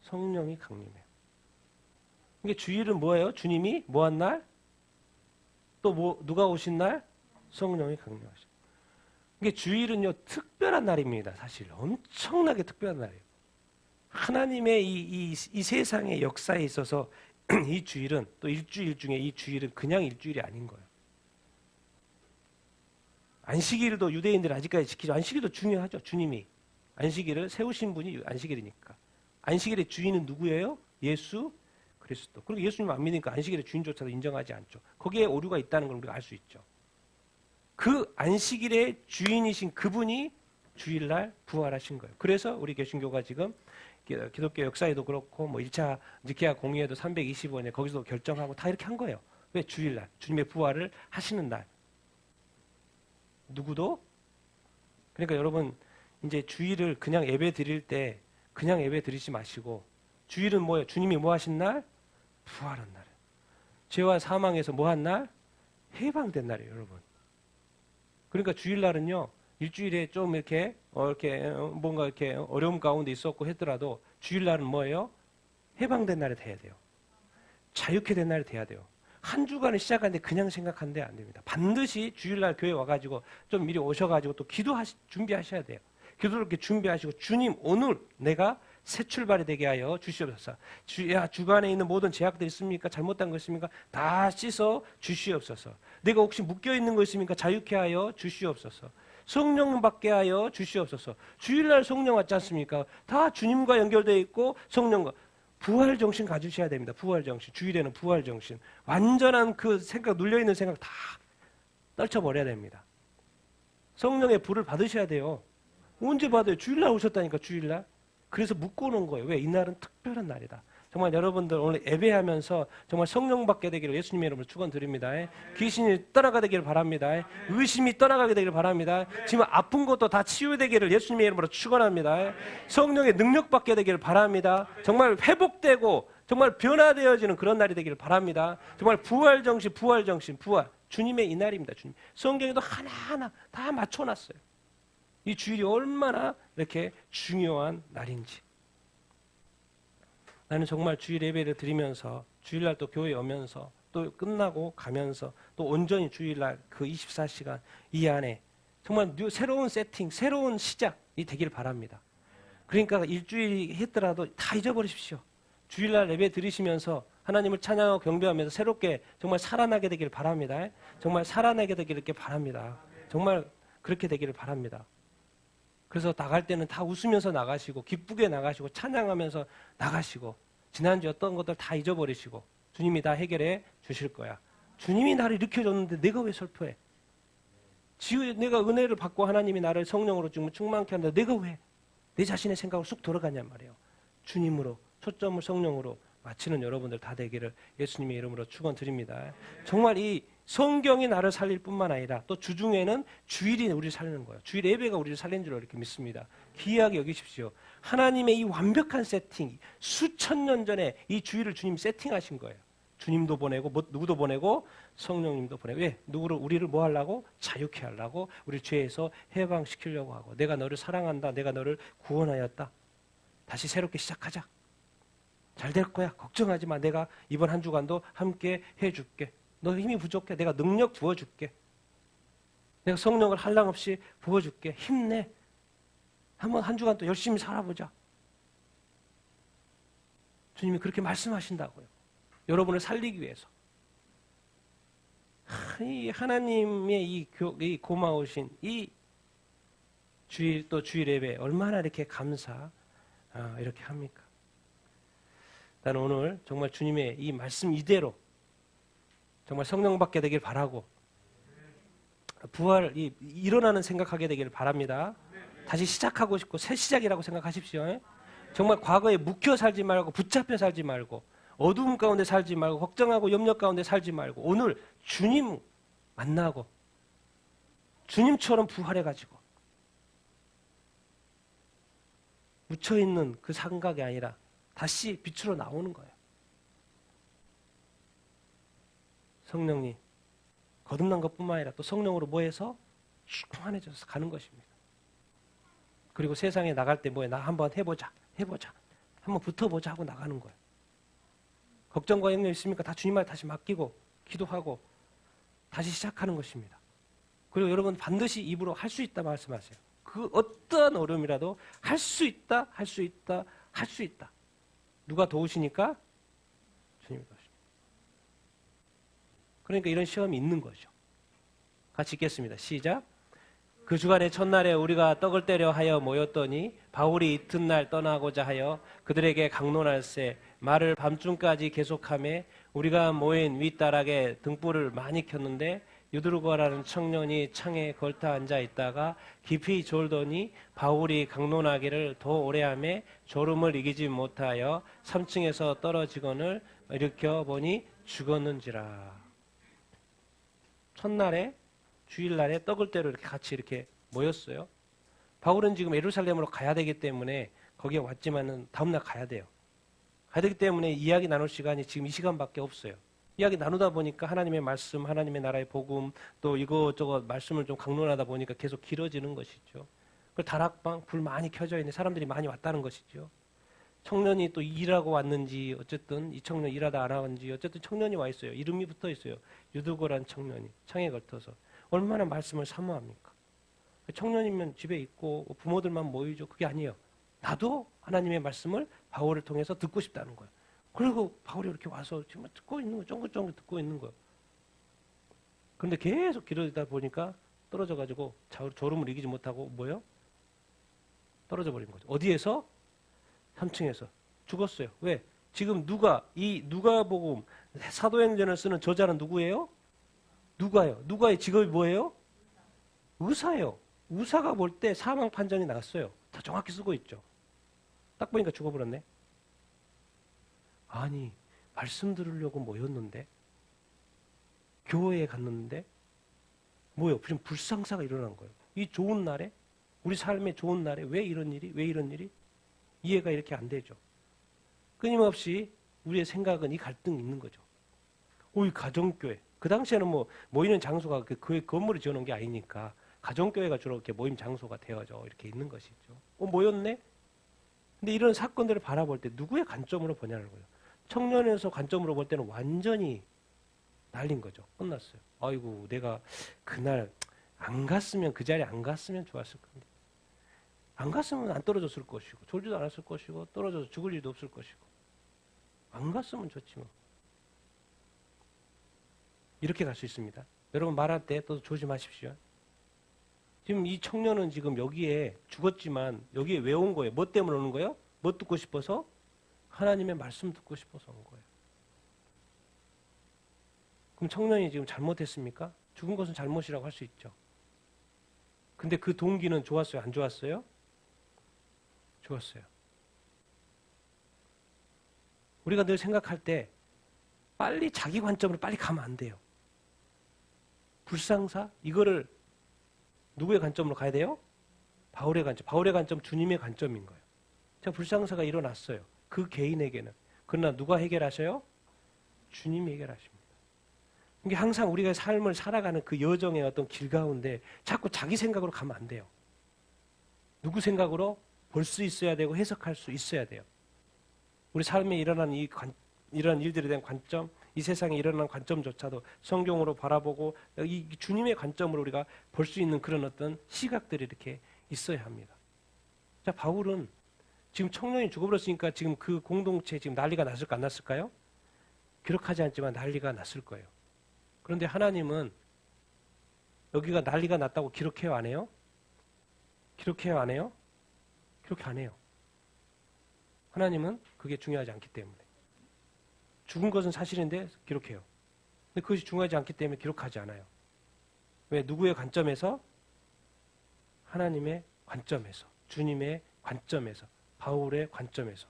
성령이 강림해요. 이게 주일은 뭐예요? 주님이 뭐한 날? 또 누가 오신 날? 성령이 강림하셔요. 이게 주일은요 특별한 날입니다. 사실 엄청나게 특별한 날이에요. 하나님의 이 세상의 역사에 있어서 이 주일은 또 일주일 중에 이 주일은 그냥 일주일이 아닌 거예요. 안식일도 유대인들은 아직까지 지키죠. 안식일도 중요하죠. 주님이 안식일을 세우신 분이 안식일이니까. 안식일의 주인은 누구예요? 예수 그리스도. 그리고 예수님 안 믿으니까 안식일의 주인조차도 인정하지 않죠. 거기에 오류가 있다는 걸 우리가 알 수 있죠. 그 안식일의 주인이신 그분이 주일날 부활하신 거예요. 그래서 우리 개신교가 지금 기독교 역사에도 그렇고 뭐 1차 니케아 공의회도 325년에 거기서 결정하고 다 이렇게 한 거예요. 왜? 주일날 주님의 부활을 하시는 날. 누구도? 그러니까 여러분 이제 주일을 그냥 예배 드릴 때 그냥 예배 드리지 마시고 주일은 뭐예요? 주님이 뭐 하신 날? 부활한 날. 죄와 사망에서 뭐 한 날? 해방된 날이에요, 여러분. 그러니까 주일날은요. 일주일에 좀 이렇게 뭔가 이렇게 어려움 가운데 있었고 했더라도 주일날은 뭐예요? 해방된 날이 돼야 돼요. 자유케 된 날이 돼야 돼요. 한 주간을 시작하는데 그냥 생각하는데 안 됩니다. 반드시 주일날 교회 와가지고 좀 미리 오셔가지고 또 준비하셔야 돼요. 기도를 이렇게 준비하시고 주님 오늘 내가 새 출발이 되게 하여 주시옵소서. 주간에 있는 모든 제약들 있습니까? 잘못된 거 있습니까? 다 씻어 주시옵소서. 내가 혹시 묶여있는 거 있습니까? 자유케 하여 주시옵소서. 성령 받게 하여 주시옵소서. 주일날 성령 왔지 않습니까? 다 주님과 연결되어 있고 성령과 부활 정신 가지셔야 됩니다. 부활 정신. 주일에는 부활 정신. 완전한 그 생각, 눌려있는 생각 다 떨쳐버려야 됩니다. 성령의 불을 받으셔야 돼요. 언제 받아요? 주일날 오셨다니까, 주일날. 그래서 묶어놓은 거예요. 왜? 이날은 특별한 날이다. 정말 여러분들 오늘 예배하면서 정말 성령 받게 되기를 예수님의 이름으로 축원드립니다. 귀신이 떠나가게 되기를 바랍니다. 의심이 떠나가게 되기를 바랍니다. 지금 아픈 것도 다 치유되기를 예수님의 이름으로 축원합니다. 성령의 능력 받게 되기를 바랍니다. 정말 회복되고 정말 변화되어지는 그런 날이 되기를 바랍니다. 정말 부활 정신, 부활 정신, 부활. 주님의 이 날입니다. 주님. 성경에도 하나하나 다 맞춰놨어요. 이 주일이 얼마나 이렇게 중요한 날인지. 나는 정말 주일 예배를 드리면서 주일날 또 교회에 오면서 또 끝나고 가면서 또 온전히 주일날 그 24시간 이 안에 정말 새로운 세팅, 새로운 시작이 되길 바랍니다. 그러니까 일주일이 했더라도 다 잊어버리십시오. 주일날 예배 드리시면서 하나님을 찬양하고 경배하면서 새롭게 정말 살아나게 되길 바랍니다. 정말 살아나게 되기를 바랍니다. 정말 그렇게 되기를 바랍니다. 그래서 나갈 때는 다 웃으면서 나가시고 기쁘게 나가시고 찬양하면서 나가시고 지난주에 어떤 것들 다 잊어버리시고 주님이 다 해결해 주실 거야. 주님이 나를 일으켜줬는데 내가 왜 슬퍼해? 내가 은혜를 받고 하나님이 나를 성령으로 충만케 하는데 내가 왜 내 자신의 생각으로 쑥 돌아가냔 말이에요. 주님으로 초점을 성령으로 맞추는 여러분들 다 되기를 예수님의 이름으로 축원드립니다. 정말 이 성경이 나를 살릴 뿐만 아니라 또 주중에는 주일이 우리를 살리는 거예요. 주일 예배가 우리를 살리는 줄 이렇게 믿습니다. 귀하게 여기십시오. 하나님의 이 완벽한 세팅, 수천 년 전에 이 주일을 주님 세팅하신 거예요. 주님도 보내고 누구도 보내고 성령님도 보내고 왜? 우리를 뭐 하려고? 자유케 하려고 우리를 죄에서 해방시키려고 하고 내가 너를 사랑한다. 내가 너를 구원하였다. 다시 새롭게 시작하자. 잘 될 거야. 걱정하지 마. 내가 이번 한 주간도 함께 해줄게. 너 힘이 부족해. 내가 능력 부어줄게. 내가 성령을 한량없이 부어줄게. 힘내. 한번 한 주간 또 열심히 살아보자. 주님이 그렇게 말씀하신다고요. 여러분을 살리기 위해서. 이 하나님의 이 고마우신 이 주일 또 주일 예배 얼마나 이렇게 이렇게 합니까? 나는 오늘 정말 주님의 이 말씀 이대로 정말 성령 받게 되길 바라고 부활이 일어나는 생각하게 되기를 바랍니다. 다시 시작하고 싶고 새 시작이라고 생각하십시오. 정말 과거에 묵혀 살지 말고 붙잡혀 살지 말고 어두움 가운데 살지 말고 걱정하고 염려 가운데 살지 말고 오늘 주님 만나고 주님처럼 부활해가지고 묻혀있는 그 생각이 아니라 다시 빛으로 나오는 거예요. 성령님 거듭난 것뿐만 아니라 또 성령으로 뭐해서 충만해져서 가는 것입니다. 그리고 세상에 나갈 때 나 한번 해보자 한번 붙어보자 하고 나가는 거예요. 걱정과 염려 있습니까? 다 주님한테 다시 맡기고 기도하고 다시 시작하는 것입니다. 그리고 여러분 반드시 입으로 할 수 있다 말씀하세요. 그 어떠한 어려움이라도 할 수 있다 할 수 있다. 누가 도우시니까? 주님이 도우십니다. 그러니까 이런 시험이 있는 거죠. 같이 읽겠습니다. 시작. 그 주간의 첫날에 우리가 떡을 떼려 하여 모였더니 바울이 이튿날 떠나고자 하여 그들에게 강론할세 말을 밤중까지 계속하며 우리가 모인 윗다락에 등불을 많이 켰는데 유드루거라는 청년이 창에 걸터 앉아 있다가 깊이 졸더니 바울이 강론하기를 더 오래 하며 졸음을 이기지 못하여 3층에서 떨어지거늘 일으켜 보니 죽었는지라. 첫날에 주일날에 떡을 떼러 이렇게 같이 이렇게 모였어요. 바울은 지금 예루살렘으로 가야 되기 때문에 거기에 왔지만은 다음날 가야 돼요. 가야 되기 때문에 이야기 나눌 시간이 지금 이 시간밖에 없어요. 이야기 나누다 보니까 하나님의 말씀, 하나님의 나라의 복음, 또 이것저것 말씀을 좀 강론하다 보니까 계속 길어지는 것이죠. 그 다락방 불 많이 켜져 있는 사람들이 많이 왔다는 것이죠. 청년이 또 일하고 왔는지 어쨌든 이 청년 일하다 안 왔는지 어쨌든 청년이 와 있어요. 이름이 붙어 있어요. 유두고란 청년이 창에 걸터서 얼마나 말씀을 사모합니까? 청년이면 집에 있고 부모들만 모이죠. 그게 아니에요. 나도 하나님의 말씀을 바울을 통해서 듣고 싶다는 거예요. 그리고 바울이 이렇게 와서 지금 듣고 있는 거예요. 쫑긋쫑긋 듣고 있는 거예요. 그런데 계속 길어지다 보니까 떨어져가지고 졸음을 이기지 못하고 뭐예요? 떨어져 버린 거죠. 어디에서? 3층에서 죽었어요. 왜? 지금 이 누가복음 사도행전을 쓰는 저자는 누구예요? 누가요? 누가의 직업이 뭐예요? 의사예요. 의사가 볼 때 사망 판정이 나왔어요. 다 정확히 쓰고 있죠. 딱 보니까 죽어버렸네. 아니, 말씀 들으려고 모였는데, 교회에 갔는데, 뭐예요? 지금 불상사가 일어난 거예요. 이 좋은 날에, 우리 삶의 좋은 날에 왜 이런 일이? 이해가 이렇게 안 되죠. 끊임없이 우리의 생각은 이 갈등이 있는 거죠. 이 가정교회. 그 당시에는 모이는 장소가 그 교회 건물을 지어놓은 게 아니니까 가정교회가 주로 이렇게 모임 장소가 되어져 이렇게 있는 것이죠. 모였네? 근데 이런 사건들을 바라볼 때 누구의 관점으로 보냐는 거예요. 청년에서 관점으로 볼 때는 완전히 날린 거죠. 끝났어요. 아이고, 내가 그날 안 갔으면, 그 자리에 안 갔으면 좋았을 건데. 안 갔으면 안 떨어졌을 것이고, 졸지도 않았을 것이고, 떨어져서 죽을 일도 없을 것이고. 안 갔으면 좋지 뭐. 이렇게 갈 수 있습니다. 여러분 말할 때 또 조심하십시오. 지금 이 청년은 지금 여기에 죽었지만 여기에 왜 온 거예요? 뭐 때문에 오는 거예요? 뭐 듣고 싶어서? 하나님의 말씀 듣고 싶어서 온 거예요. 그럼 청년이 지금 잘못했습니까? 죽은 것은 잘못이라고 할 수 있죠. 근데 그 동기는 좋았어요? 안 좋았어요? 좋았어요. 우리가 늘 생각할 때 빨리 자기 관점으로 빨리 가면 안 돼요. 불상사? 이거를 누구의 관점으로 가야 돼요? 바울의 관점. 바울의 관점, 주님의 관점인 거예요. 자, 불상사가 일어났어요. 그 개인에게는. 그러나 누가 해결하셔요? 주님이 해결하십니다. 이게 항상 우리가 삶을 살아가는 그 여정의 어떤 길 가운데 자꾸 자기 생각으로 가면 안 돼요. 누구 생각으로? 볼 수 있어야 되고 해석할 수 있어야 돼요. 우리 삶에 일어난 이런 일들에 대한 관점, 이 세상에 일어나는 관점조차도 성경으로 바라보고 이 주님의 관점으로 우리가 볼 수 있는 그런 어떤 시각들이 이렇게 있어야 합니다. 자, 바울은 지금 청년이 죽어버렸으니까 지금 그 공동체에 지금 난리가 났을까 안 났을까요? 기록하지 않지만 난리가 났을 거예요. 그런데 하나님은 여기가 난리가 났다고 기록해요, 안 해요? 기록해요, 안 해요? 기록해 안 해요. 하나님은 그게 중요하지 않기 때문에. 죽은 것은 사실인데 기록해요. 근데 그것이 중요하지 않기 때문에 기록하지 않아요. 왜? 누구의 관점에서? 하나님의 관점에서, 주님의 관점에서, 바울의 관점에서.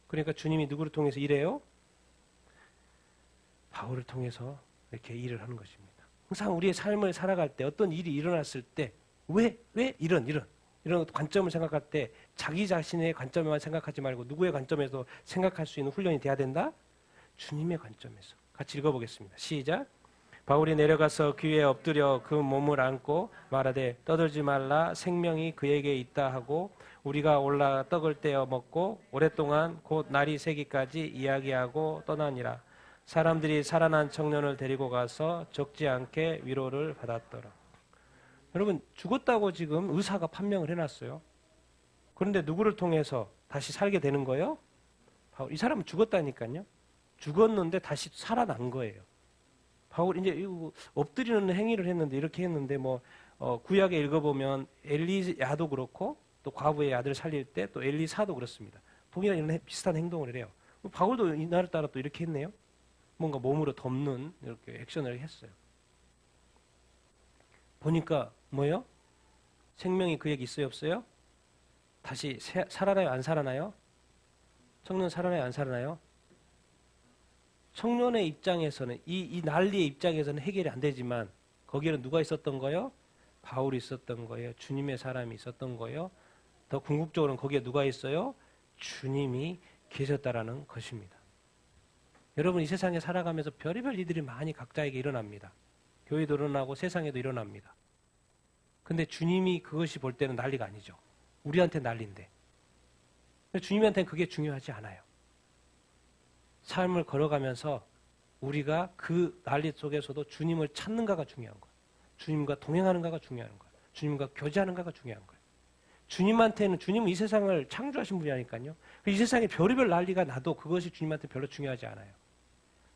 그러니까 주님이 누구를 통해서 일해요? 바울을 통해서 이렇게 일을 하는 것입니다. 항상 우리의 삶을 살아갈 때 어떤 일이 일어났을 때 왜 이런 관점을 생각할 때 자기 자신의 관점에만 생각하지 말고 누구의 관점에서 생각할 수 있는 훈련이 돼야 된다? 주님의 관점에서. 같이 읽어보겠습니다. 시작. 바울이 내려가서 귀에 엎드려 그 몸을 안고 말하되 떠들지 말라 생명이 그에게 있다 하고 우리가 올라 떡을 떼어 먹고 오랫동안 곧 날이 새기까지 이야기하고 떠나니라. 사람들이 살아난 청년을 데리고 가서 적지 않게 위로를 받았더라. 여러분, 죽었다고 지금 의사가 판명을 해놨어요. 그런데 누구를 통해서? 다시 살게 되는 거예요? 바울, 이 사람은 죽었다니까요. 죽었는데 다시 살아난 거예요. 바울 이제 엎드리는 행위를 했는데 이렇게 했는데 구약에 읽어보면 엘리야도 그렇고 또 과부의 아들 살릴 때 또 엘리사도 그렇습니다. 동일한 이런 비슷한 행동을 해요. 바울도 이날을 따라 또 이렇게 했네요. 뭔가 몸으로 덮는 이렇게 액션을 했어요. 보니까 뭐예요? 생명이 그에게 있어요, 없어요? 다시 살아나요, 안 살아나요? 청년 살아나요, 안 살아나요? 청년의 입장에서는 이 난리의 입장에서는 해결이 안 되지만 거기에는 누가 있었던 거예요? 바울이 있었던 거예요. 주님의 사람이 있었던 거예요. 더 궁극적으로는 거기에 누가 있어요? 주님이 계셨다라는 것입니다. 여러분 이 세상에 살아가면서 별의별 일들이 많이 각자에게 일어납니다. 교회도 일어나고 세상에도 일어납니다. 근데 주님이 그것이 볼 때는 난리가 아니죠. 우리한테 난리인데. 주님한테는 그게 중요하지 않아요. 삶을 걸어가면서 우리가 그 난리 속에서도 주님을 찾는가가 중요한 거예요. 주님과 동행하는가가 중요한 거예요. 주님과 교제하는가가 중요한 거예요. 주님한테는 주님은 이 세상을 창조하신 분이라니까요. 이 세상에 별의별 난리가 나도 그것이 주님한테 별로 중요하지 않아요.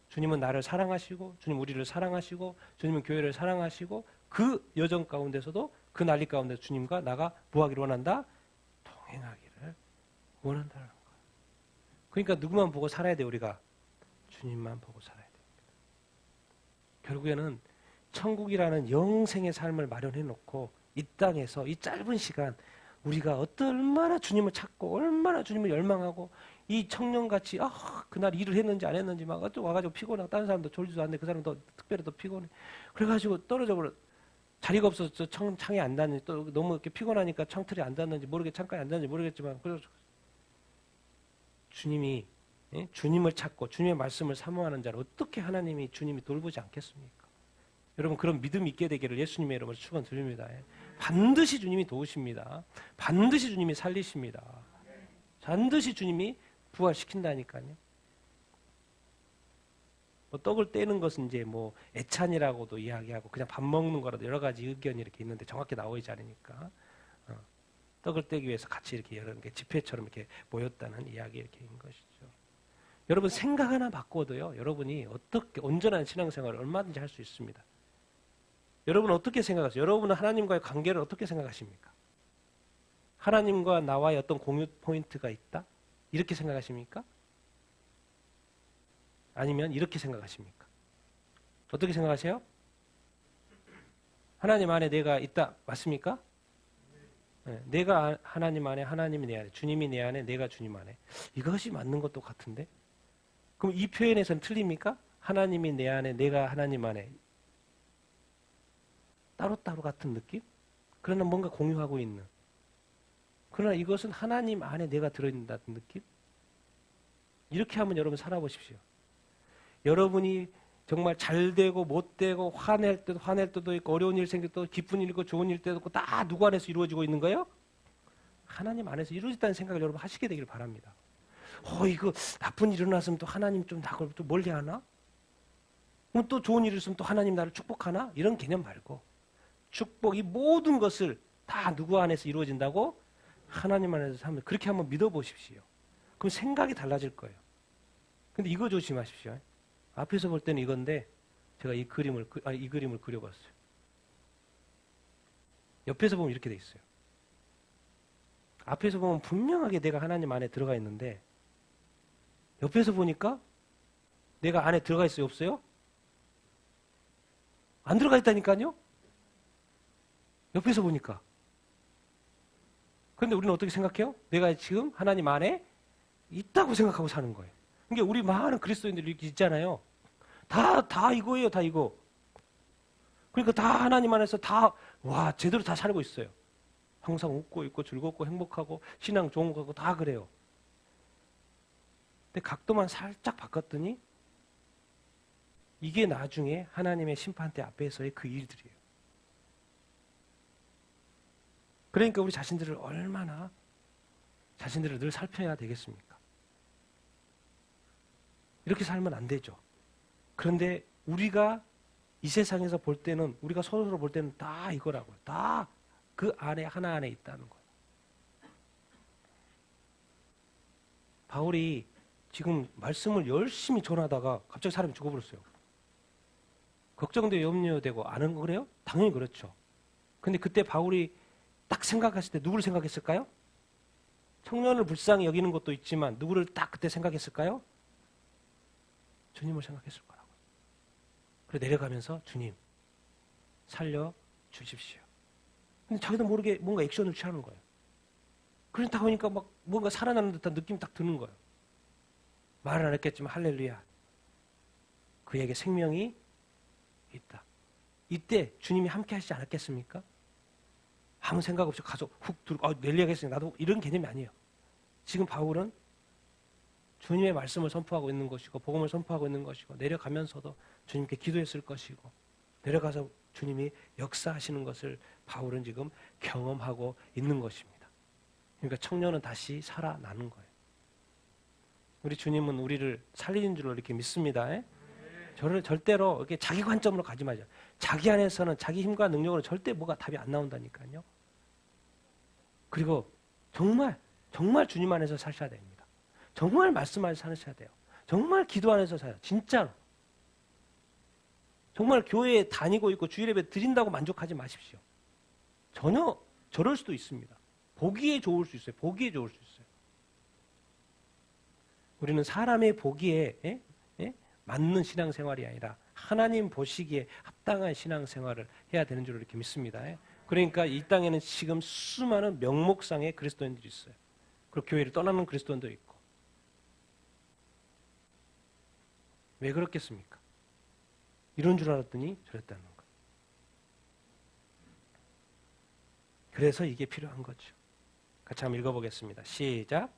주님은 나를 사랑하시고 주님 우리를 사랑하시고 주님은 교회를 사랑하시고 그 여정 가운데서도 그 난리 가운데 주님과 나가 뭐하기를 원한다? 동행하기를 원한다는 거예요. 그러니까 누구만 보고 살아야 돼 우리가? 주님만 보고 살아야 됩니다. 결국에는 천국이라는 영생의 삶을 마련해 놓고 이 땅에서 이 짧은 시간 우리가 얼마나 주님을 찾고 얼마나 주님을 열망하고 이 청년같이 그날 일을 했는지 안 했는지 막 와가지고 피곤하고 다른 사람도 졸지도 않는데 그 사람 더 특별히 더 피곤해. 그래가지고 떨어져 버려. 자리가 없어서 창에 안 닿는지 또 너무 이렇게 피곤하니까 창틀이 안 닿는지 창가에 안 닿는지 모르겠지만 주님이 주님을 찾고 주님의 말씀을 사모하는 자를 어떻게 하나님이 주님이 돌보지 않겠습니까? 여러분 그런 믿음이 있게 되기를 예수님의 이름으로 축원드립니다. 반드시 주님이 도우십니다. 반드시 주님이 살리십니다. 반드시 주님이 부활시킨다니까요. 떡을 떼는 것은 이제 애찬이라고도 이야기하고 그냥 밥 먹는 거라도 여러 가지 의견이 이렇게 있는데 정확히 나오지 않으니까 떡을 떼기 위해서 같이 이렇게 여러 개 집회처럼 이렇게 모였다는 이야기 이렇게 인 것이죠. 여러분 생각 하나 바꿔도요. 여러분이 어떻게 온전한 신앙생활을 얼마든지 할 수 있습니다. 여러분은 어떻게 생각하세요? 여러분은 하나님과의 관계를 어떻게 생각하십니까? 하나님과 나와의 어떤 공유 포인트가 있다? 이렇게 생각하십니까? 아니면 이렇게 생각하십니까? 어떻게 생각하세요? 하나님 안에 내가 있다. 맞습니까? 네, 내가 하나님 안에, 하나님이 내 안에, 주님이 내 안에, 내가 주님 안에. 이것이 맞는 것도 같은데? 그럼 이 표현에서는 틀립니까? 하나님이 내 안에, 내가 하나님 안에. 따로따로 같은 느낌? 그러나 뭔가 공유하고 있는. 그러나 이것은 하나님 안에 내가 들어있는다는 느낌? 이렇게 한번 여러분 살아보십시오. 여러분이 정말 잘 되고 못 되고 화낼 때도 있고 어려운 일 생길 때도 기쁜 일 있고 좋은 일 때도 있고 다 누구 안에서 이루어지고 있는 거예요? 하나님 안에서 이루어졌다는 생각을 여러분 하시게 되기를 바랍니다. 이거 나쁜 일이 일어났으면 또 하나님 좀 나를 또 멀리 하나? 그럼 또 좋은 일이 있으면 또 하나님 나를 축복하나? 이런 개념 말고 축복, 이 모든 것을 다 누구 안에서 이루어진다고? 하나님 안에서 하면 그렇게 한번 믿어보십시오. 그럼 생각이 달라질 거예요. 근데 이거 조심하십시오. 앞에서 볼 때는 이건데 제가 이 그림을 그려봤어요. 옆에서 보면 이렇게 돼 있어요. 앞에서 보면 분명하게 내가 하나님 안에 들어가 있는데 옆에서 보니까 내가 안에 들어가 있어요? 없어요? 안 들어가 있다니까요? 옆에서 보니까. 그런데 우리는 어떻게 생각해요? 내가 지금 하나님 안에 있다고 생각하고 사는 거예요. 그러니까 우리 많은 그리스도인들이 있잖아요. 다 이거예요, 다 이거. 그러니까 다 하나님 안에서 제대로 다 살고 있어요. 항상 웃고 있고 즐겁고 행복하고 신앙 좋은 거고 다 그래요. 근데 각도만 살짝 바꿨더니 이게 나중에 하나님의 심판대 앞에서의 그 일들이에요. 그러니까 우리 자신들을 얼마나 자신들을 늘 살펴야 되겠습니까? 이렇게 살면 안 되죠. 그런데 우리가 이 세상에서 볼 때는 우리가 서로 볼 때는 다 이거라고요. 다 그 안에 하나 안에 있다는 거예요. 바울이 지금 말씀을 열심히 전하다가 갑자기 사람이 죽어버렸어요. 걱정되고 염려되고 아는 거 그래요? 당연히 그렇죠. 근데 그때 바울이 딱 생각했을 때 누구를 생각했을까요? 청년을 불쌍히 여기는 것도 있지만 누구를 딱 그때 생각했을까요? 주님을 생각했을 거라고요. 그래 내려가면서 주님 살려 주십시오. 근데 자기도 모르게 뭔가 액션을 취하는 거예요. 그러다 보니까 막 뭔가 살아나는 듯한 느낌이 딱 드는 거예요. 말은 안 했겠지만 할렐루야. 그에게 생명이 있다. 이때 주님이 함께 하시지 않았겠습니까? 아무 생각 없이 가서 훅 들고 내려야겠으니 나도 이런 개념이 아니에요. 지금 바울은 주님의 말씀을 선포하고 있는 것이고 복음을 선포하고 있는 것이고 내려가면서도 주님께 기도했을 것이고 내려가서 주님이 역사하시는 것을 바울은 지금 경험하고 있는 것입니다. 그러니까 청년은 다시 살아나는 거예요. 우리 주님은 우리를 살리는 줄로 이렇게 믿습니다. 저를 절대로 이렇게 자기 관점으로 가지 마죠. 자기 안에서는 자기 힘과 능력으로 절대 뭐가 답이 안 나온다니까요. 그리고 정말 주님 안에서 사셔야 됩니다. 정말 말씀 안에서 사셔야 돼요. 정말 기도 안에서 살아요. 진짜로. 정말 교회에 다니고 있고 주일 예배 드린다고 만족하지 마십시오. 전혀 저럴 수도 있습니다. 보기에 좋을 수 있어요. 보기에 좋을 수 있어요. 우리는 사람의 보기에 맞는 신앙생활이 아니라 하나님 보시기에 합당한 신앙생활을 해야 되는 줄 이렇게 믿습니다. 그러니까 이 땅에는 지금 수많은 명목상의 그리스도인들이 있어요. 그리고 교회를 떠나는 그리스도인도 있고. 왜 그렇겠습니까? 이런 줄 알았더니 저랬다는 거예요. 그래서 이게 필요한 거죠. 같이 한번 읽어보겠습니다. 시작.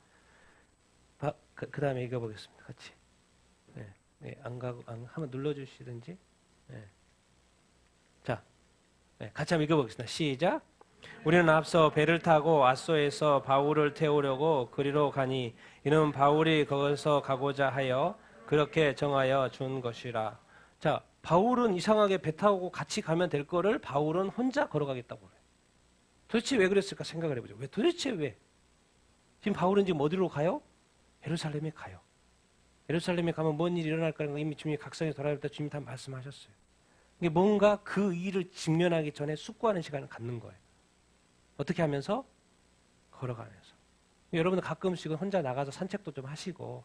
그 다음에 읽어보겠습니다. 같이. 네, 한번 눌러주시든지. 네. 자, 같이 한번 읽어보겠습니다. 시작. 우리는 앞서 배를 타고 아소에서 바울을 태우려고 그리로 가니 이는 바울이 거기서 가고자 하여 그렇게 정하여 준 것이라. 자, 바울은 이상하게 배 타고 같이 가면 될 거를 바울은 혼자 걸어가겠다고 그래요. 도대체 왜 그랬을까 생각을 해보죠. 도대체 왜? 지금 바울은 지금 어디로 가요? 예루살렘에 가요. 예루살렘에 가면 뭔 일이 일어날까 이미 주님이 각성에 돌아올 때 주님이 다 말씀하셨어요. 이게 뭔가 그 일을 직면하기 전에 숙고하는 시간을 갖는 거예요. 어떻게 하면서? 걸어가면서. 여러분들 가끔씩은 혼자 나가서 산책도 좀 하시고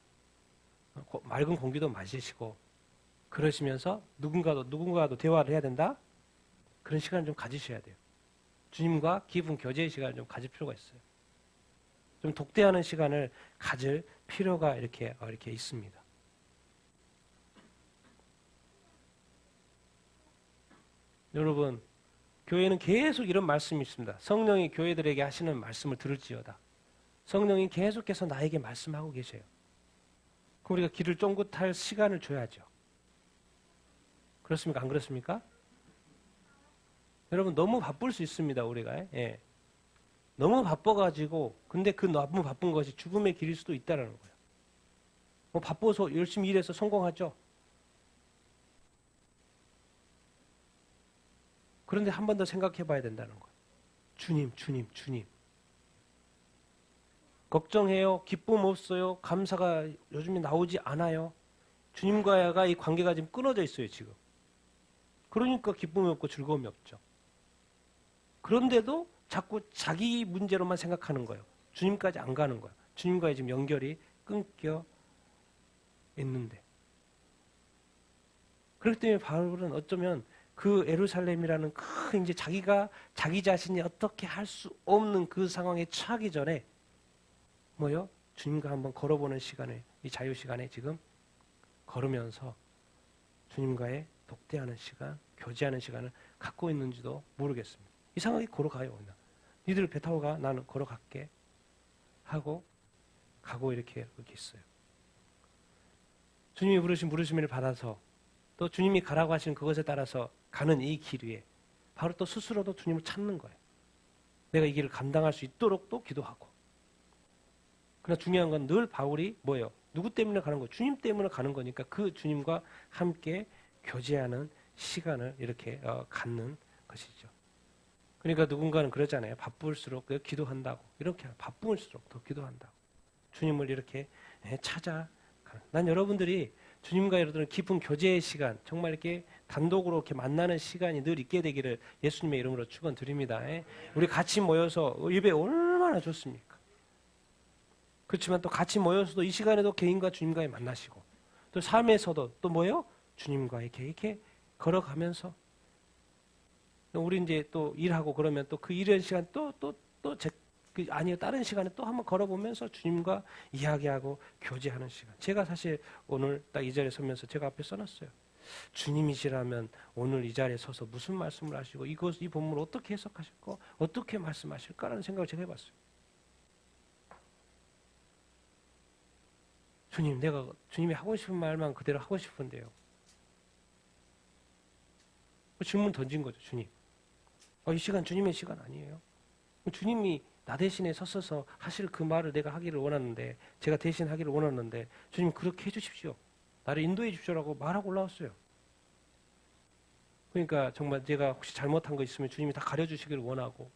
맑은 공기도 마시시고 그러시면서 누군가도 대화를 해야 된다? 그런 시간을 좀 가지셔야 돼요. 주님과 깊은 교제의 시간을 좀 가질 필요가 있어요. 좀 독대하는 시간을 가질 필요가 이렇게 있습니다. 여러분, 교회는 계속 이런 말씀이 있습니다. 성령이 교회들에게 하시는 말씀을 들을지어다. 성령이 계속해서 나에게 말씀하고 계세요. 그럼 우리가 귀를 쫑긋할 시간을 줘야죠. 그렇습니까? 안 그렇습니까? 여러분 너무 바쁠 수 있습니다. 우리가. 너무 바빠가지고 근데 그 너무 바쁜 것이 죽음의 길일 수도 있다는 거예요. 뭐 바빠서 열심히 일해서 성공하죠. 그런데 한 번 더 생각해 봐야 된다는 거예요. 주님. 걱정해요. 기쁨 없어요. 감사가 요즘에 나오지 않아요. 주님과의 이 관계가 지금 끊어져 있어요. 지금. 그러니까 기쁨이 없고 즐거움이 없죠. 그런데도 자꾸 자기 문제로만 생각하는 거예요. 주님까지 안 가는 거예요. 주님과의 지금 연결이 끊겨 있는데. 그렇기 때문에 바울은 어쩌면 그 예루살렘이라는 큰 이제 자기 자신이 어떻게 할 수 없는 그 상황에 처하기 전에 주님과 한번 걸어보는 시간에 이 자유 시간에 지금 걸으면서 주님과의 독대하는 시간, 교제하는 시간을 갖고 있는지도 모르겠습니다. 이상하게 걸어가요. 니들 배 타고 가, 나는 걸어갈게 하고 가고 이렇게 있어요. 주님이 부르신 부르심을 받아서 또 주님이 가라고 하신 그것에 따라서 가는 이 길 위에 바로 또 스스로도 주님을 찾는 거예요. 내가 이 길을 감당할 수 있도록 또 기도하고. 그러나 중요한 건 늘 바울이 뭐예요? 누구 때문에 가는 거예요? 주님 때문에 가는 거니까 그 주님과 함께 교제하는 시간을 이렇게 갖는 것이죠. 그러니까 누군가는 그러잖아요. 바쁠수록 기도한다고. 이렇게 바쁠수록 더 기도한다고. 주님을 이렇게 찾아. 난 여러분들이 주님과 여러분들 깊은 교제의 시간, 정말 이렇게 단독으로 이렇게 만나는 시간이 늘 있게 되기를 예수님의 이름으로 축원드립니다. 우리 같이 모여서 예배 얼마나 좋습니까? 그렇지만 또 같이 모여서도 이 시간에도 개인과 주님과의 만나시고 또 삶에서도 또 뭐예요? 주님과 이렇게 걸어가면서 우리 이제 또 일하고 그러면 또 그 일하는 시간 아니요 다른 시간에 또 한번 걸어보면서 주님과 이야기하고 교제하는 시간. 제가 사실 오늘 딱 이 자리에 서면서 제가 앞에 써놨어요. 주님이시라면 오늘 이 자리에 서서 무슨 말씀을 하시고 이 본문을 어떻게 해석하실까, 어떻게 말씀하실까라는 생각을 제가 해봤어요. 주님, 내가 주님이 하고 싶은 말만 그대로 하고 싶은데요. 질문 던진 거죠, 주님. 이 시간 주님의 시간 아니에요? 주님이 나 대신에 서서 하실 그 말을 내가 하기를 원하는데, 제가 대신 하기를 원하는데, 주님 그렇게 해주십시오. 나를 인도해 주십시오라고 말하고 올라왔어요. 그러니까 정말 제가 혹시 잘못한 거 있으면 주님이 다 가려주시기를 원하고,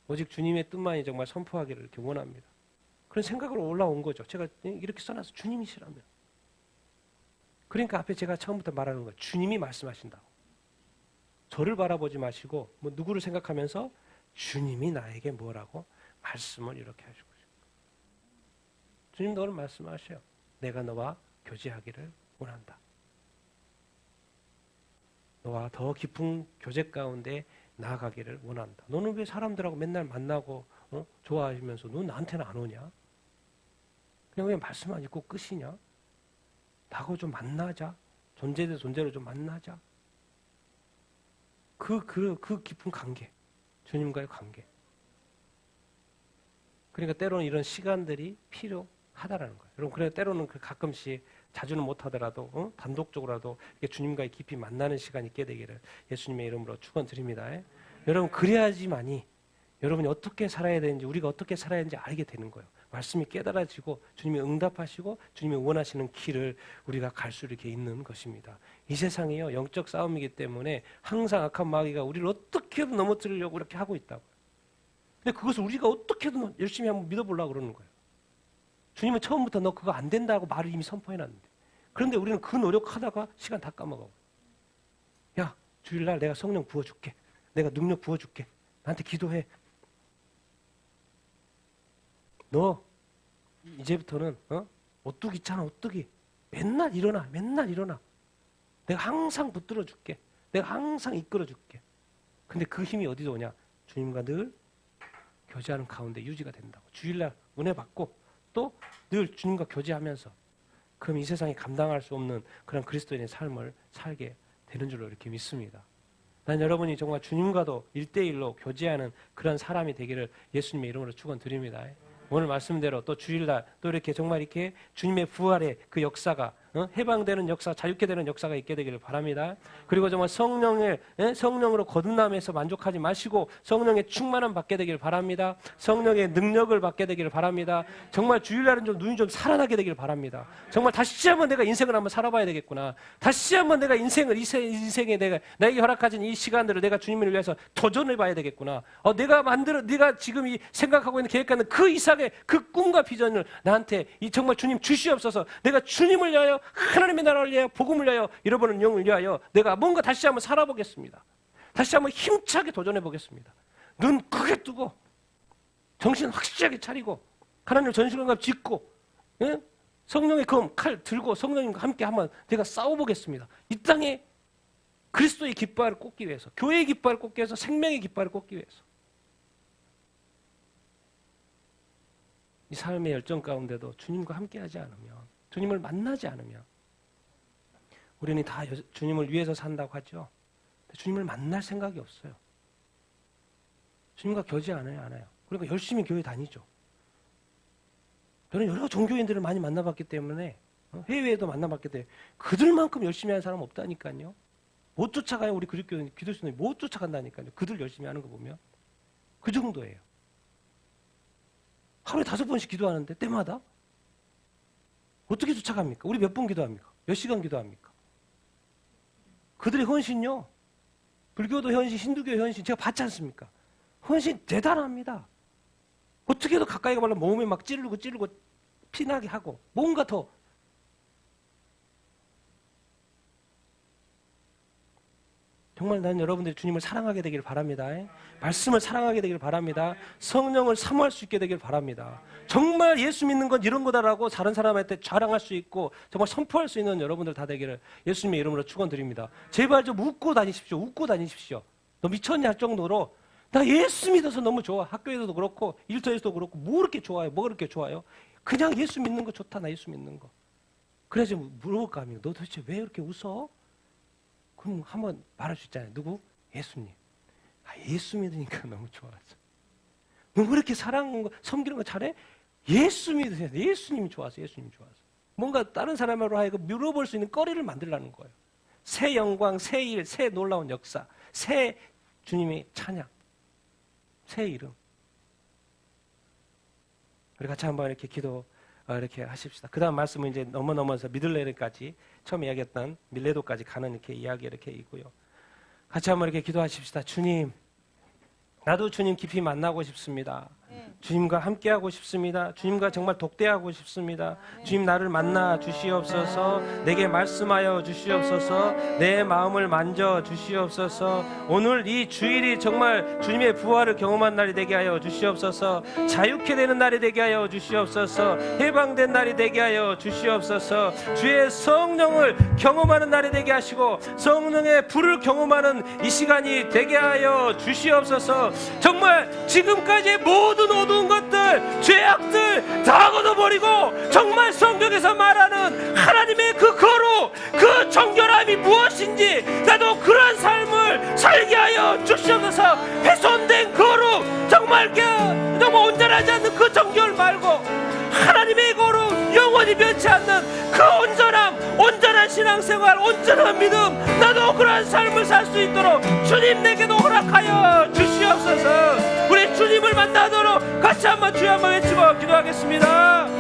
오직 주님의 뜻만이 정말 선포하기를 이렇게 원합니다. 그런 생각으로 올라온 거죠. 제가 이렇게 써놔서 주님이시라면. 그러니까 앞에 제가 처음부터 말하는 거예요. 주님이 말씀하신다고. 저를 바라보지 마시고 뭐 누구를 생각하면서 주님이 나에게 뭐라고 말씀을 이렇게 하시고 주님도 오늘 말씀하셔요. 내가 너와 교제하기를 원한다. 너와 더 깊은 교제 가운데 나아가기를 원한다. 너는 왜 사람들하고 맨날 만나고 좋아하시면서 너 나한테는 안 오냐? 그냥 왜 말씀만 읽고 끝이냐? 나하고 좀 만나자. 존재 대 존재로 좀 만나자. 그 깊은 관계. 주님과의 관계. 그러니까 때로는 이런 시간들이 필요하다라는 거예요. 여러분, 그래 때로는 가끔씩 자주는 못하더라도 단독적으로라도 주님과의 깊이 만나는 시간이 있게 되기를 예수님의 이름으로 축원드립니다. 여러분, 그래야지만이 여러분이 어떻게 살아야 되는지, 우리가 어떻게 살아야 되는지 알게 되는 거예요. 말씀이 깨달아지고 주님이 응답하시고 주님이 원하시는 길을 우리가 갈 수 이렇게 있는 것입니다. 이 세상이요, 영적 싸움이기 때문에 항상 악한 마귀가 우리를 어떻게든 넘어뜨리려고 그렇게 하고 있다고요. 근데 그것을 우리가 어떻게든 열심히 한번 믿어보려고 그러는 거예요. 주님은 처음부터 너 그거 안 된다고 말을 이미 선포해놨는데, 그런데 우리는 그 노력하다가 시간 다 까먹어. 야, 주일날 내가 성령 부어줄게. 내가 능력 부어줄게. 나한테 기도해. 너 이제부터는 오뚜기 있잖아, 오뚜기. 맨날 일어나. 내가 항상 붙들어 줄게. 내가 항상 이끌어 줄게. 근데 그 힘이 어디서 오냐? 주님과 늘 교제하는 가운데 유지가 된다고. 주일날 은혜 받고 또 늘 주님과 교제하면서, 그럼 이 세상에 감당할 수 없는 그런 그리스도인의 삶을 살게 되는 줄로 이렇게 믿습니다. 난 여러분이 정말 주님과도 1대1로 교제하는 그런 사람이 되기를 예수님의 이름으로 축원드립니다. 오늘 말씀대로 또 주일날 또 이렇게 정말 이렇게 주님의 부활의 그 역사가 해방되는 역사, 자유케 되는 역사가 있게 되기를 바랍니다. 그리고 정말 성령으로 거듭남에서 만족하지 마시고 성령의 충만함 받게 되기를 바랍니다. 성령의 능력을 받게 되기를 바랍니다. 정말 주일날은 좀 눈이 좀 살아나게 되기를 바랍니다. 정말 다시 한번 내가 인생을 한번 살아봐야 되겠구나. 다시 한번 내가 인생에 내가 나에게 허락하신 이 시간들을 내가 주님을 위해서 도전해 봐야 되겠구나. 네가 지금 이 생각하고 있는 계획하는 그 이상의 그 꿈과 비전을 나한테 정말 주님 주시옵소서. 내가 주님을 위하여, 하나님의 나라를 위하여, 복음을 위하여, 잃어버린 영을 위하여 내가 뭔가 다시 한번 살아보겠습니다. 다시 한번 힘차게 도전해 보겠습니다. 눈 크게 뜨고 정신 확실하게 차리고 하나님을 전신갑 짚고 성령의 검, 칼 들고 성령님과 함께 한번 내가 싸워보겠습니다. 이 땅에 그리스도의 깃발을 꽂기 위해서, 교회의 깃발을 꽂기 위해서, 생명의 깃발을 꽂기 위해서. 이 삶의 열정 가운데도 주님과 함께하지 않으면, 주님을 만나지 않으면 우리는 다 주님을 위해서 산다고 하죠. 주님을 만날 생각이 없어요. 주님과 교제 안 해요. 그러니까 열심히 교회 다니죠. 저는 여러 종교인들을 많이 만나봤기 때문에, 해외에도 만나봤기 때문에 그들만큼 열심히 하는 사람은 없다니까요. 못 쫓아가요. 우리 기독교인들이 못 쫓아간다니까요. 그들 열심히 하는 거 보면 그 정도예요. 하루에 5번씩 기도하는데 때마다 어떻게 쫓아갑니까? 우리 몇 번 기도합니까? 몇 시간 기도합니까? 그들의 헌신요, 불교도 헌신, 힌두교 헌신 제가 봤지 않습니까? 헌신 대단합니다. 어떻게 해도 가까이 가면 몸에 막 찌르고 피나게 하고 뭔가 더 정말 난 여러분들이 주님을 사랑하게 되길 바랍니다. 말씀을 사랑하게 되길 바랍니다. 성령을 사모할 수 있게 되길 바랍니다. 정말 예수 믿는 건 이런 거다라고 다른 사람한테 자랑할 수 있고 정말 선포할 수 있는 여러분들 다 되기를 예수님의 이름으로 축원드립니다. 제발 좀 웃고 다니십시오. 너 미쳤냐 할 정도로 나 예수 믿어서 너무 좋아. 학교에서도 그렇고 일터에서도 그렇고 뭐 그렇게 좋아요? 뭐가 그렇게 좋아요? 그냥 예수 믿는 거 좋다. 나 예수 믿는 거. 그래야지 물어볼까 하면 너 도대체 왜 그렇게 웃어? 그럼 한번 말할 수 있잖아요. 누구? 예수님. 예수 믿으니까 너무 좋아서. 너 왜 이렇게 사랑하는 거, 섬기는 거 잘해? 예수 믿으세요. 예수님이 좋아서. 뭔가 다른 사람으로 하여금 물어볼 수 있는 거리를 만들라는 거예요. 새 영광, 새 일, 새 놀라운 역사, 새 주님의 찬양, 새 이름. 우리 같이 한번 이렇게 기도 이렇게 하십시다. 그 다음 말씀은 이제 넘어서 미들레르까지 처음 이야기했던 밀레도까지 가는 이렇게 이야기 이렇게 있고요. 같이 한번 이렇게 기도하십시다. 주님, 나도 주님 깊이 만나고 싶습니다. 주님과 함께하고 싶습니다. 주님과 정말 독대하고 싶습니다. 주님 나를 만나 주시옵소서. 내게 말씀하여 주시옵소서. 내 마음을 만져 주시옵소서. 오늘 이 주일이 정말 주님의 부활을 경험한 날이 되게 하여 주시옵소서. 자유케 되는 날이 되게 하여 주시옵소서. 해방된 날이 되게 하여 주시옵소서. 주의 성령을 경험하는 날이 되게 하시고 성령의 불을 경험하는 이 시간이 되게 하여 주시옵소서. 정말 지금까지의 모든 어두운 것들, 죄악들 다 걷어버리고 정말 성경에서 말하는 하나님의 그 거룩, 그 정결함이 무엇인지 나도 그런 삶을 살게 하여 주시옵소서. 훼손된 거룩, 정말 너무 온전하지 않는 그 정결 말고 하나님의 거룩, 영원히 변치 않는 그 온전한 신앙생활, 온전한 믿음, 나도 그러한 삶을 살 수 있도록 주님 내게도 허락하여 주시옵소서. 우리 주님을 만나도록 같이 한번 주여 한번 외치고 기도하겠습니다.